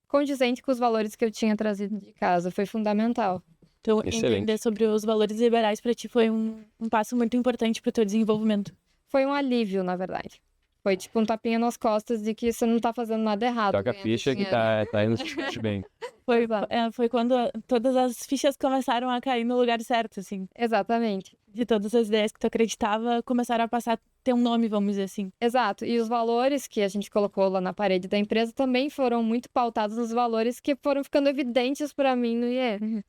condizente com os valores que eu tinha trazido de casa. Foi fundamental. Então, Excelente. entender sobre os valores liberais para ti foi um passo muito importante para o teu desenvolvimento. Foi um alívio, na verdade. Foi tipo um tapinha nas costas de que você não tá fazendo nada errado. Toca a ganhando ficha que dinheiro. tá indo super bem. Foi quando todas as fichas começaram a cair no lugar certo, assim. Exatamente. De todas as ideias que tu acreditava, começaram a passar a ter um nome, vamos dizer assim. Exato. E os valores que a gente colocou lá na parede da empresa também foram muito pautados nos valores que foram ficando evidentes para mim no IE.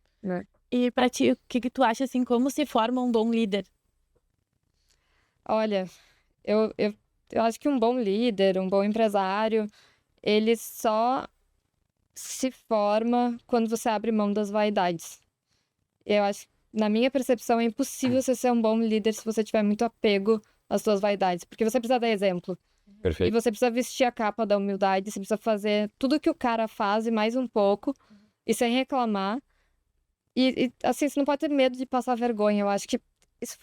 E pra ti, o que tu acha, assim, como se forma um bom líder? Olha, eu acho que um bom líder, um bom empresário, ele só se forma quando você abre mão das vaidades. Eu acho, na minha percepção, é impossível você ser um bom líder se você tiver muito apego às suas vaidades, porque você precisa dar exemplo. E Perfeito. você precisa vestir a capa da humildade, você precisa fazer tudo que o cara faz e mais um pouco, e sem reclamar. E assim, você não pode ter medo de passar vergonha. Eu acho que isso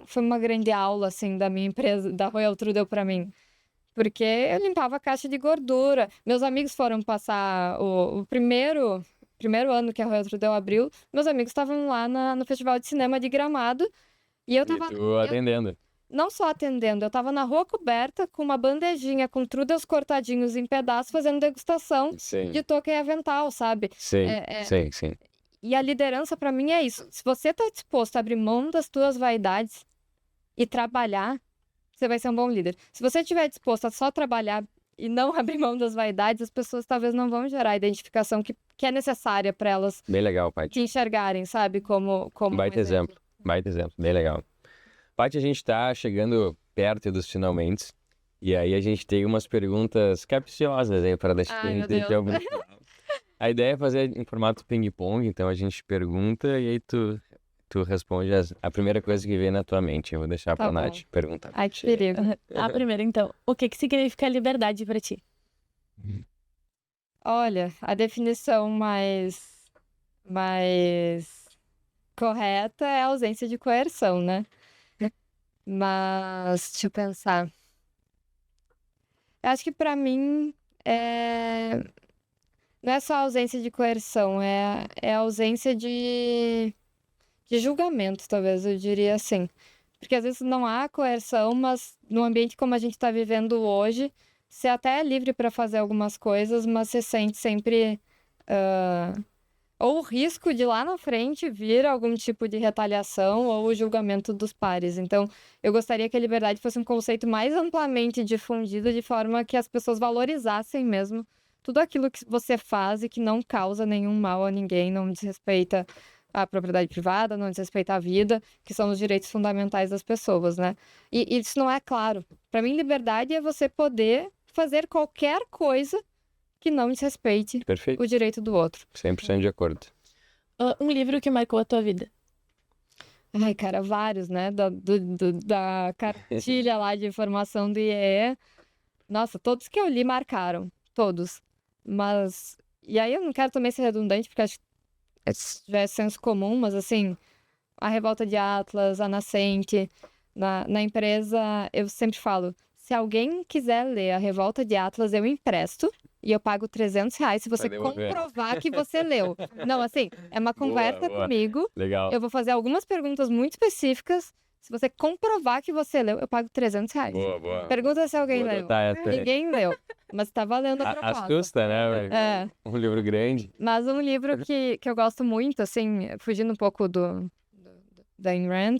foi uma grande aula, assim, da minha empresa, da Royal Trudel pra mim. Porque eu limpava a caixa de gordura. Meus amigos foram passar o primeiro ano que a Royal Trudel abriu, meus amigos estavam lá no Festival de Cinema de Gramado, e eu tava... E tu atendendo. Não só atendendo, eu tava na rua coberta com uma bandejinha com trudels cortadinhos em pedaços, fazendo degustação Sim. de touca e avental, sabe? Sim. É- Sim. E a liderança pra mim é isso. Se você tá disposto a abrir mão das tuas vaidades e trabalhar, você vai ser um bom líder. Se você estiver disposto a só trabalhar e não abrir mão das vaidades, as pessoas talvez não vão gerar a identificação que é necessária pra elas Bem legal, Paty. te enxergarem, sabe? Como Baita um exemplo. Baita exemplo. Bem legal. Paty, a gente tá chegando perto dos finalmente. E aí a gente tem umas perguntas capciosas aí para deixar Ai, meu deixar Deus. algum final. A ideia é fazer em formato ping-pong, então a gente pergunta e aí tu responde a primeira coisa que vem na tua mente. Eu vou deixar Tá pra bom. Nath perguntar. Ai, que perigo. A primeira, então. O que significa liberdade pra ti? Olha, a definição mais correta é a ausência de coerção, né? Mas, deixa eu pensar. Eu acho que pra mim não é só a ausência de coerção, é a ausência de julgamento, talvez, eu diria assim. Porque às vezes não há coerção, mas no ambiente como a gente está vivendo hoje, você até é livre para fazer algumas coisas, mas você sente sempre ou o risco de lá na frente vir algum tipo de retaliação ou o julgamento dos pares. Então, eu gostaria que a liberdade fosse um conceito mais amplamente difundido, de forma que as pessoas valorizassem mesmo tudo aquilo que você faz e que não causa nenhum mal a ninguém, não desrespeita a propriedade privada, não desrespeita a vida, que são os direitos fundamentais das pessoas, né? E isso não é claro. Para mim, liberdade é você poder fazer qualquer coisa que não desrespeite Perfeito. o direito do outro. 100% de acordo. Um livro que marcou a tua vida. Ai, cara, vários, né? Da cartilha lá de formação do IEE. Nossa, todos que eu li marcaram. Todos. Mas... E aí eu não quero também ser redundante, porque acho que já é senso comum, mas assim... A Revolta de Atlas, A Nascente... Na empresa, eu sempre falo... Se alguém quiser ler A Revolta de Atlas, eu empresto. E eu pago R$300 se você comprovar que você leu. Não, assim, é uma conversa boa. comigo. Legal. Eu vou fazer algumas perguntas muito específicas. Se você comprovar que você leu, eu pago R$300. Boa. Pergunta se alguém Vou leu. anotar essa aí. Ninguém leu. Mas tá valendo a proposta. Assusta, né? Velho? É. Um livro grande. Mas um livro que eu gosto muito, assim, fugindo um pouco da Ayn Rand,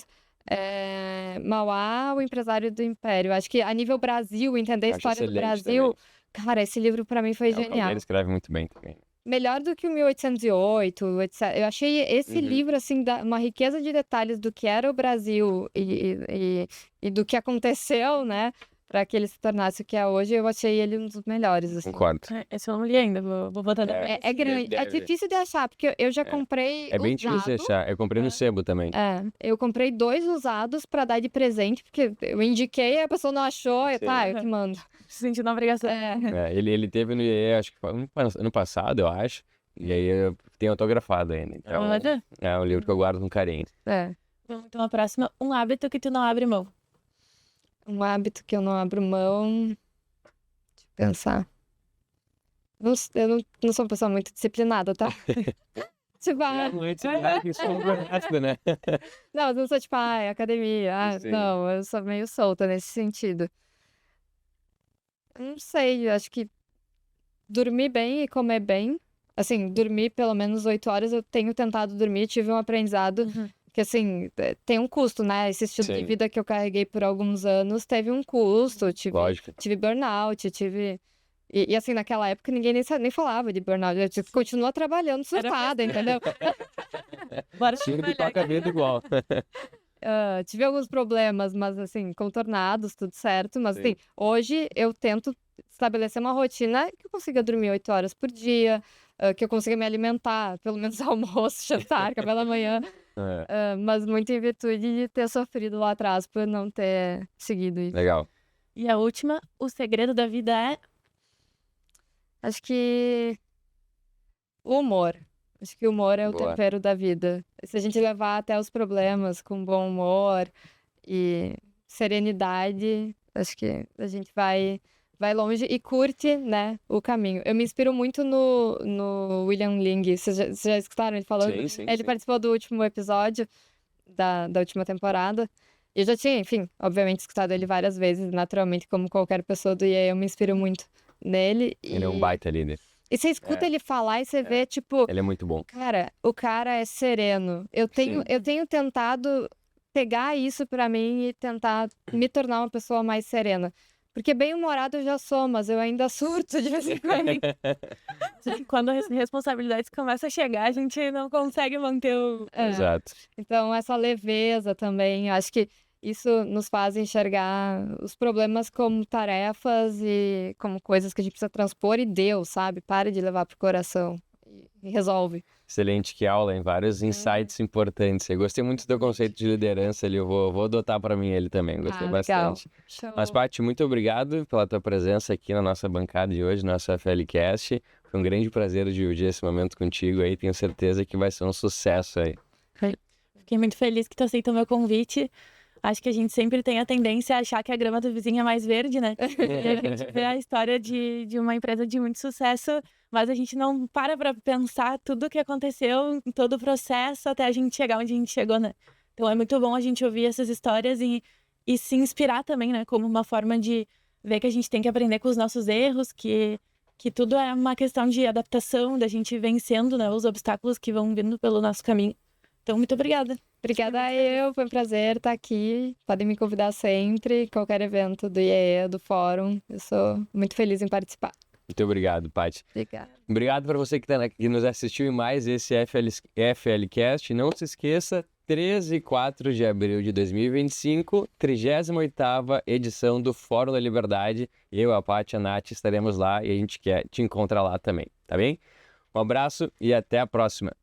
é Mauá, o Empresário do Império. Acho que a nível Brasil, entender a Acho história do excelente Brasil... Cara, esse livro pra mim foi O genial. Caldeira escreve muito bem também. Melhor do que o 1808, etc. Eu achei esse Uhum. livro, assim, uma riqueza de detalhes do que era o Brasil e do que aconteceu, né? Para que ele se tornasse o que é hoje. Eu achei ele um dos melhores, assim. Concordo. Esse eu não li ainda, vou botar na É grande, é Deve. difícil de achar, porque eu já comprei É bem difícil de usado. achar. Eu comprei no sebo também. Eu comprei 2 usados para dar de presente, porque eu indiquei, a pessoa não achou, Sim. tá, eu que mando. Se sentindo na obrigação. Ele teve no IE, acho que foi ano passado, eu acho. E aí eu tenho autografado ainda. Então, Olha. é um livro que eu guardo com carinho. Vamos então a próxima. Um hábito que tu não abre mão. Um hábito que eu não abro mão. Deixa eu pensar. Eu não sou uma pessoa muito disciplinada, tá? Tipo, né? não, eu não sou tipo, academia. Sim. Não, eu sou meio solta nesse sentido. Eu não sei, eu acho que dormir bem e comer bem. Assim, dormir pelo menos 8 horas, eu tenho tentado dormir, tive um aprendizado que, assim, tem um custo, né? Esse estilo de Sim. vida que eu carreguei por alguns anos teve um custo, Lógico. tive burnout, tive... E assim, naquela época ninguém nem falava de burnout, eu continua trabalhando surtada, entendeu? Bora Tiro de trabalhar. toca a vida igual. Tive alguns problemas, mas assim, contornados, tudo certo. Mas Sim. assim, hoje eu tento estabelecer uma rotina que eu consiga dormir 8 horas por dia, que eu consiga me alimentar, pelo menos almoço, jantar, café da manhã. Mas muito em virtude de ter sofrido lá atrás por não ter seguido isso. Legal. E a última, o segredo da vida é... Acho que o humor. Acho que o humor é o Boa. tempero da vida. Se a gente levar até os problemas com bom humor e serenidade, acho que a gente vai longe e curte, né, o caminho. Eu me inspiro muito no William Ling. Vocês já escutaram ele falando? Sim. Ele participou do último episódio da última temporada. E eu já tinha, enfim, obviamente escutado ele várias vezes, naturalmente, como qualquer pessoa do IE, eu me inspiro muito nele. Ele é um baita líder. E você escuta ele falar e você vê, tipo, Ele é muito bom. cara, o cara é sereno. Eu tenho tentado pegar isso pra mim e tentar me tornar uma pessoa mais serena. Porque bem-humorado eu já sou, mas eu ainda surto de vez em quando. Quando as responsabilidades começam a chegar, a gente não consegue manter o... Exato. Então, essa leveza também, acho que isso nos faz enxergar os problemas como tarefas e como coisas que a gente precisa transpor e deu, sabe? Pare de levar pro coração e resolve. Excelente, que aula, hein? Vários insights importantes. Eu gostei muito do teu conceito de liderança ali. Eu vou adotar para mim ele também. Gostei Legal. bastante. Show. Mas, Paty, muito obrigado pela tua presença aqui na nossa bancada de hoje, nosso FLcast. Foi um grande prazer dividir esse momento contigo aí. Tenho certeza que vai ser um sucesso aí. Fiquei muito feliz que tu aceitou meu convite. Acho que a gente sempre tem a tendência a achar que a grama do vizinho é mais verde, né? E a gente vê a história de uma empresa de muito sucesso, mas a gente não para pensar tudo o que aconteceu, em todo o processo, até a gente chegar onde a gente chegou, né? Então é muito bom a gente ouvir essas histórias e se inspirar também, né? Como uma forma de ver que a gente tem que aprender com os nossos erros, que tudo é uma questão de adaptação, da gente vencendo, né, os obstáculos que vão vindo pelo nosso caminho. Então, muito obrigada. Obrigada foi um prazer estar aqui. Podem me convidar sempre, qualquer evento do IEE, do fórum. Eu sou muito feliz em participar. Muito obrigado, Paty. Obrigada. Obrigado para você que nos assistiu em mais esse FLcast. Não se esqueça, 13 e 4 de abril de 2025, 38ª edição do Fórum da Liberdade. Eu, a Paty, a Nath estaremos lá e a gente te encontra lá também, tá bem? Um abraço e até a próxima.